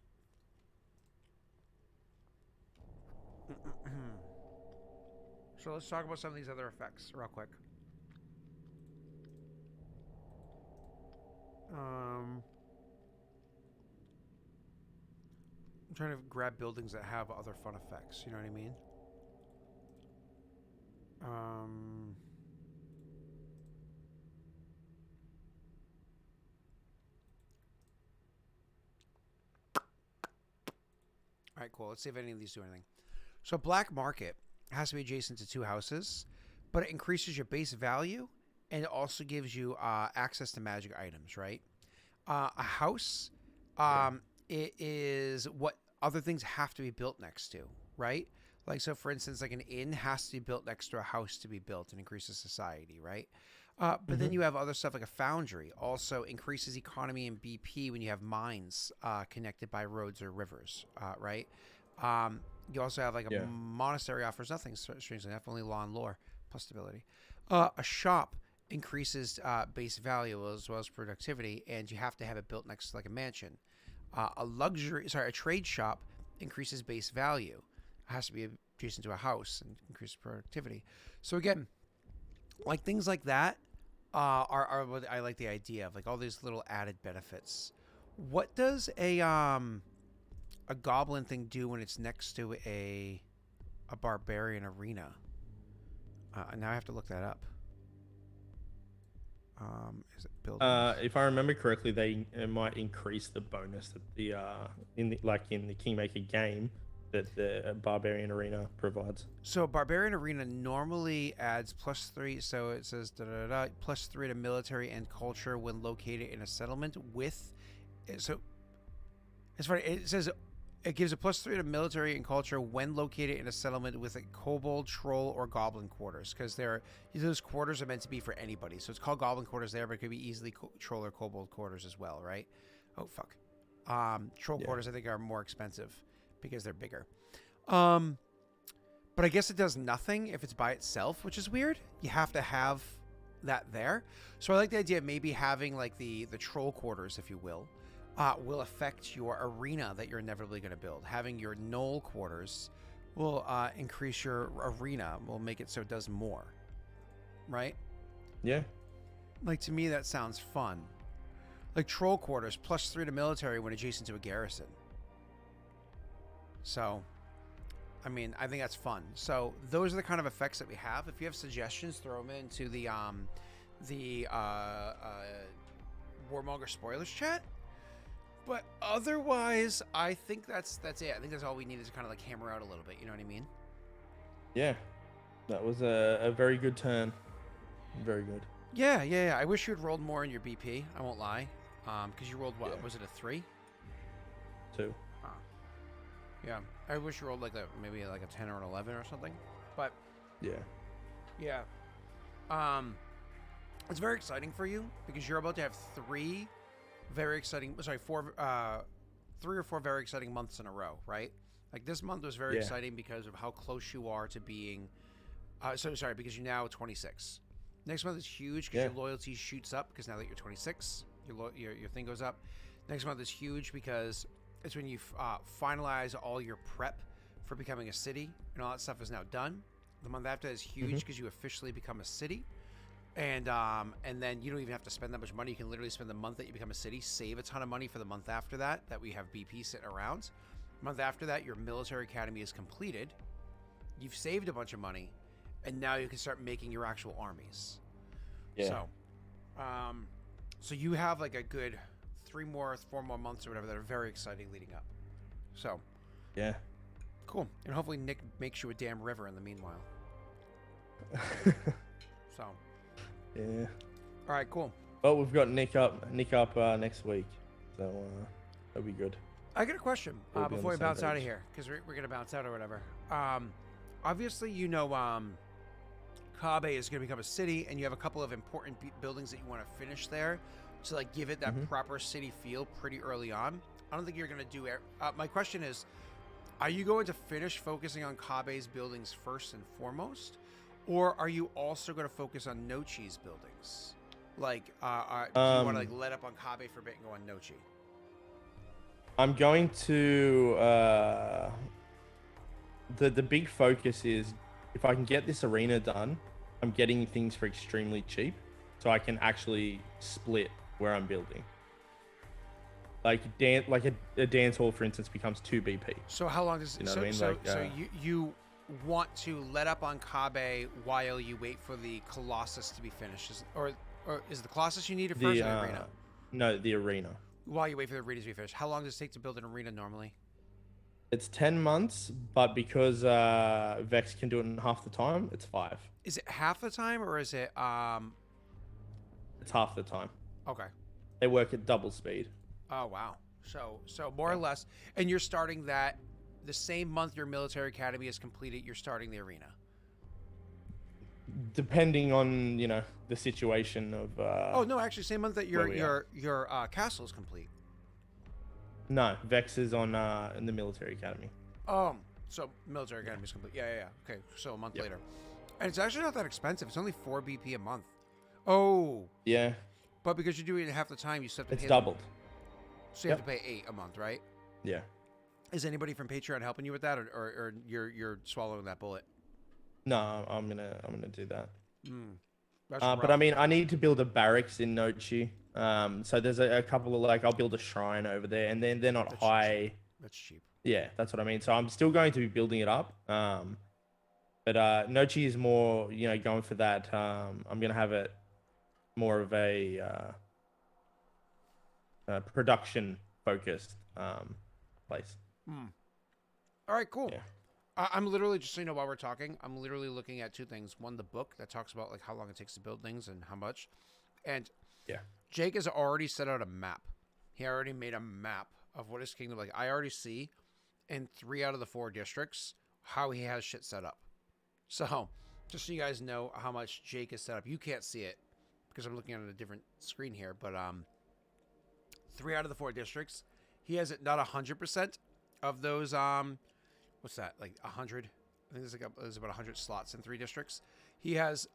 So let's talk about some of these other effects real quick. I'm trying to grab buildings that have other fun effects. You know what I mean? All right, cool. Let's see if any of these do anything. So black market has to be adjacent to 2 houses, but it increases your base value and it also gives you access to magic items, right? A house, it is what other things have to be built next to, right? Like, so for instance, like an inn has to be built next to a house to be built and increases society, right? But then you have other stuff like a foundry also increases economy and BP when you have mines connected by roads or rivers, right? You also have like a monastery offers nothing, strangely enough, only law and lore plus stability. A shop increases base value as well as productivity, and you have to have it built next to like a mansion. A trade shop increases base value. It has to be adjacent to a house and increases productivity. So again, like things like that are what I like the idea of, like all these little added benefits. What does a goblin thing do when it's next to a barbarian arena? Now I have to look that up. Is it buildings? If I remember correctly, it might increase the bonus that the in the Kingmaker game that the Barbarian Arena provides. So Barbarian Arena normally adds +3. So it says +3 to military and culture when located in a settlement with. So it's funny. It says it gives a +3 to military and culture when located in a settlement with a kobold, troll, or goblin quarters, because those quarters are meant to be for anybody. So it's called goblin quarters there, but it could be easily troll or kobold quarters as well, right? Oh fuck. Troll quarters I think are more expensive because they're bigger. But I guess it does nothing if it's by itself, which is weird. You have to have that there. So I like the idea of maybe having like the troll quarters, if you will affect your arena that you're inevitably going to build. Having your knoll quarters will increase your arena, will make it so it does more. Right? Yeah. Like, to me, that sounds fun. Like troll quarters, +3 to military when adjacent to a garrison. So, I mean, I think that's fun. So those are the kind of effects that we have. If you have suggestions, throw them into the Warmonger spoilers chat. But otherwise, I think that's it. I think that's all we need is to kind of like hammer out a little bit. You know what I mean? Yeah. That was a very good turn. Very good. Yeah. I wish you had rolled more in your BP. I won't lie. Because you rolled what? Yeah. Was it a 3? 2. Yeah. I wish you rolled maybe like a 10 or an 11 or something. But yeah. It's very exciting for you because you're about to have 3 or 4 very exciting months in a row, right? Like this month was very exciting because of how close you are to being because you're now 26. Next month is huge because your loyalty shoots up because now that you're 26, your thing goes up. Next month is huge because it's when you finalize all your prep for becoming a city and all that stuff is now done. The month after is huge because you officially become a city. And then you don't even have to spend that much money. You can literally spend the month that you become a city, save a ton of money for the month after that we have BP sitting around. Month after that, your military academy is completed. You've saved a bunch of money, and now you can start making your actual armies. Yeah. So you have like a good 4 more months or whatever that are very exciting leading up. So, yeah. cool. And hopefully Nick makes you a damn river in the meanwhile. So. Yeah. All right, cool. Well, we've got Nick up next week, so that'll be good. I got a question We'll be on before we the same bounce out of page. here, because we're gonna bounce out or whatever. Obviously, Kabe is gonna become a city, and you have a couple of important buildings that you want to finish there, to like give it that proper city feel pretty early on. I don't think you're gonna do it. My question is, are you going to finish focusing on Kabe's buildings first and foremost, or are you also going to focus on Nochi's buildings? Like, do you want to like let up on Kabe for a bit and go on Nochi? I'm going to the big focus is if I can get this arena done, I'm getting things for extremely cheap, so I can actually split where I'm building. Like a dance hall, for instance, becomes 2 BP. So how long does You know so, what I mean? so, Like, so you want to let up on Kabe while you wait for the Colossus to be finished, or is the Colossus you need it first, or the arena? No, the arena. While you wait for the arena to be finished, how long does it take to build an arena normally? It's 10 months, but because Vex can do it in half the time, it's 5. Is it half the time, or is it It's half the time. Okay. They work at double speed. Oh wow. So more or less, and you're starting that the same month your military academy is completed. You're starting the arena. Depending on the situation of. Oh no, actually, same month that where we are. your castle is complete. No, Vex is on in the military academy. So military academy is complete. Yeah. Okay, so a month Yep. later, and it's actually not that expensive. It's only 4 BP a month. Oh, Yeah, but because you're doing it half the time, you still have to it's pay doubled. So you have to pay 8 a month, right? Yeah. Is anybody from Patreon helping you with that, or you're swallowing that bullet? No, I'm gonna do that. That's But I mean, I need to build a barracks in Nochi. So there's a couple of I'll build a shrine over there, and then they're not That's high. That's cheap. Yeah, that's what I mean. So I'm still going to be building it up. But Nochi is more, going for that. I'm gonna have it more of a production focused place. All right, cool. Yeah. I'm literally, just so you know, while we're talking, I'm literally looking at 2 things. One, the book that talks about like how long it takes to build things and how much. And Yeah. Jake has already set out a map. He already made a map of what his kingdom like. I already see in 3 out of the 4 districts how he has shit set up. So just so you guys know how much Jake is set up. You can't see it because I'm looking at a different screen here, but 3 out of the 4 districts, he has it not 100% of those. What's that? Like 100? I think there's about 100 slots in 3 districts. He has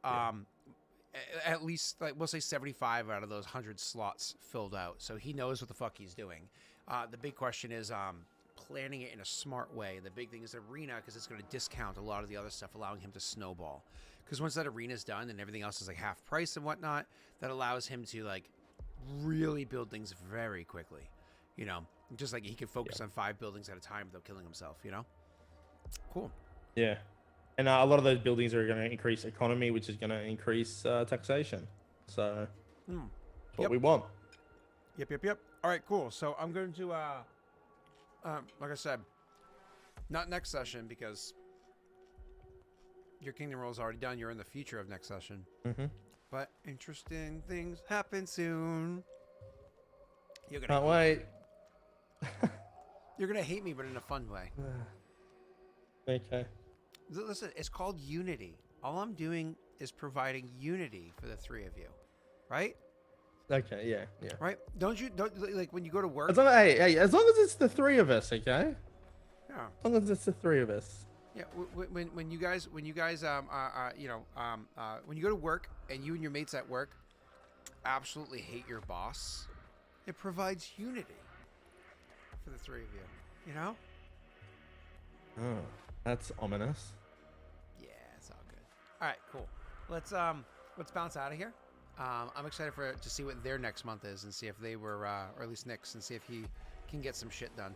at least, like, we'll say 75 out of those 100 slots filled out. So he knows what the fuck he's doing. The big question is planning it in a smart way. The big thing is arena, because it's going to discount a lot of the other stuff, allowing him to snowball. Because once that arena is done and everything else is like half price and whatnot, that allows him to like really build things very quickly. Just like he can focus on 5 buildings at a time without killing himself. Cool. Yeah. And a lot of those buildings are going to increase economy, which is going to increase taxation. So that's what we want. Yep. All right, cool. So I'm going to, like I said, not next session because your kingdom roll is already done. You're in the future of next session. But interesting things happen soon. You're gonna Can't wait. You're gonna hate me, but in a fun way. Okay. Listen, it's called unity. All I'm doing is providing unity for the 3 of you, right? Okay. Yeah. Right? Don't like when you go to work? As long as it's the 3 of us, okay? Yeah. As long as it's the 3 of us. Yeah. When you guys when you go to work and you and your mates at work absolutely hate your boss, it provides unity for the 3 of you. Oh, that's ominous. Yeah, it's all good. All right, cool. Let's bounce out of here. I'm excited to see what their next month is and see if they were, or at least Nick's, and see if he can get some shit done.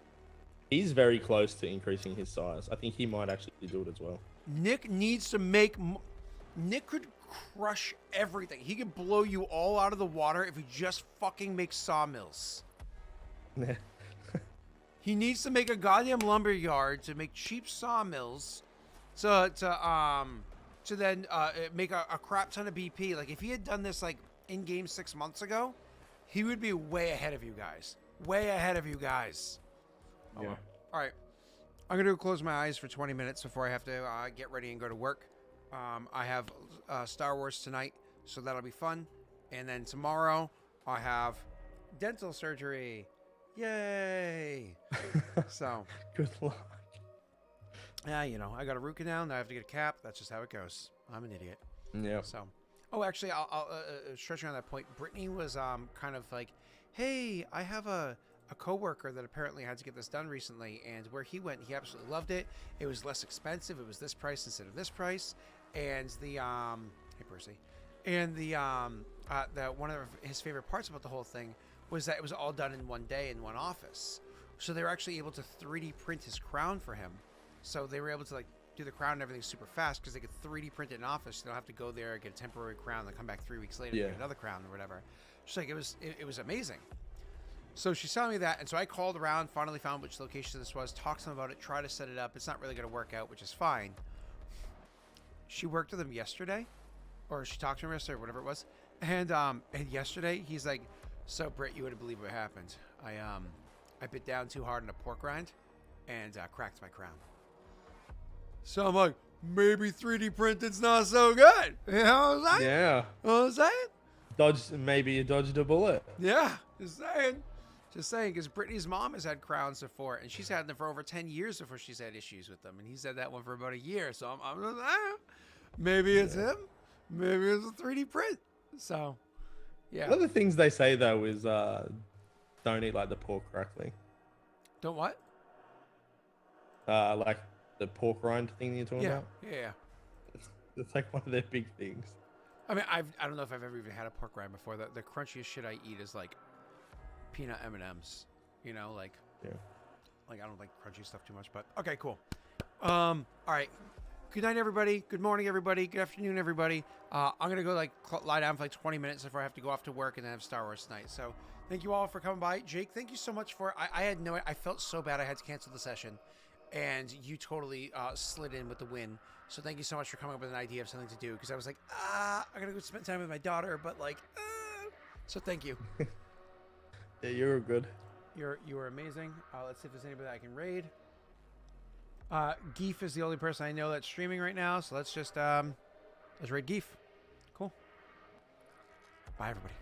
He's very close to increasing his size. I think he might actually do it as well. Nick needs to make. Nick could crush everything. He could blow you all out of the water if he just fucking makes sawmills. He needs to make a goddamn lumber yard to make cheap sawmills, to then make a crap ton of BP. Like if he had done this like in game 6 months ago, he would be way ahead of you guys. Way ahead of you guys. Oh, Yeah. well. All right. I'm going to close my eyes for 20 minutes before I have to get ready and go to work. I have Star Wars tonight, so that'll be fun. And then tomorrow, I have dental surgery. Yay! So. Good luck. Yeah, you know, I got a root canal, now I have to get a cap. That's just how it goes. I'm an idiot. Yeah. So. Oh, actually, I'll stretch on that point. Brittany was kind of like, hey, I have a coworker that apparently had to get this done recently, and where he went, he absolutely loved it. It was less expensive. It was this price instead of this price, and the hey Percy, and the one of his favorite parts about the whole thing was that it was all done in one day in one office. So they were actually able to 3D print his crown for him. So they were able to like do the crown and everything super fast because they could 3D print it in office. So they don't have to go there, get a temporary crown, then come back 3 weeks later and get another crown or whatever. Just like it was amazing. So she's telling me that, and so I called around, finally found which location this was, talked to them about it, tried to set it up. It's not really going to work out, which is fine. She worked with him yesterday, or she talked to him yesterday, or whatever it was. And yesterday, he's like, so Britt, you wouldn't believe what happened. I bit down too hard on a pork rind and cracked my crown. So I'm like, maybe 3D printed's not so good. You know what I'm saying? Yeah. You know what I'm saying? Maybe you dodged a bullet. Yeah, just saying. Just saying, because Brittany's mom has had crowns before, and she's had them for over 10 years before she's had issues with them. And he's had that one for about a year. So I'm just, maybe it's him. Maybe it's a 3D print. So, yeah. One of the things they say, though, is don't eat like the pork crackling. Don't what? Like the pork rind thing you're talking about? Yeah. It's like one of their big things. I mean, I don't know if I've ever even had a pork rind before. The crunchiest shit I eat is like peanut M&Ms. You know, like, like I don't like crunchy stuff too much, but okay, cool. All right. Good night, everybody. Good morning, everybody. Good afternoon, everybody. I'm going to go like lie down for like 20 minutes before I have to go off to work and then have Star Wars tonight. So thank you all for coming by. Jake, thank you so much for, I had no, I felt so bad I had to cancel the session, and you totally slid in with the win. So thank you so much for coming up with an idea of something to do, because I was like, I got to go spend time with my daughter, but like, so thank you. Yeah, you're good. You were amazing. Let's see if there's anybody that I can raid. Geef is the only person I know that's streaming right now, so let's just let's raid Geef. Cool. Bye, everybody.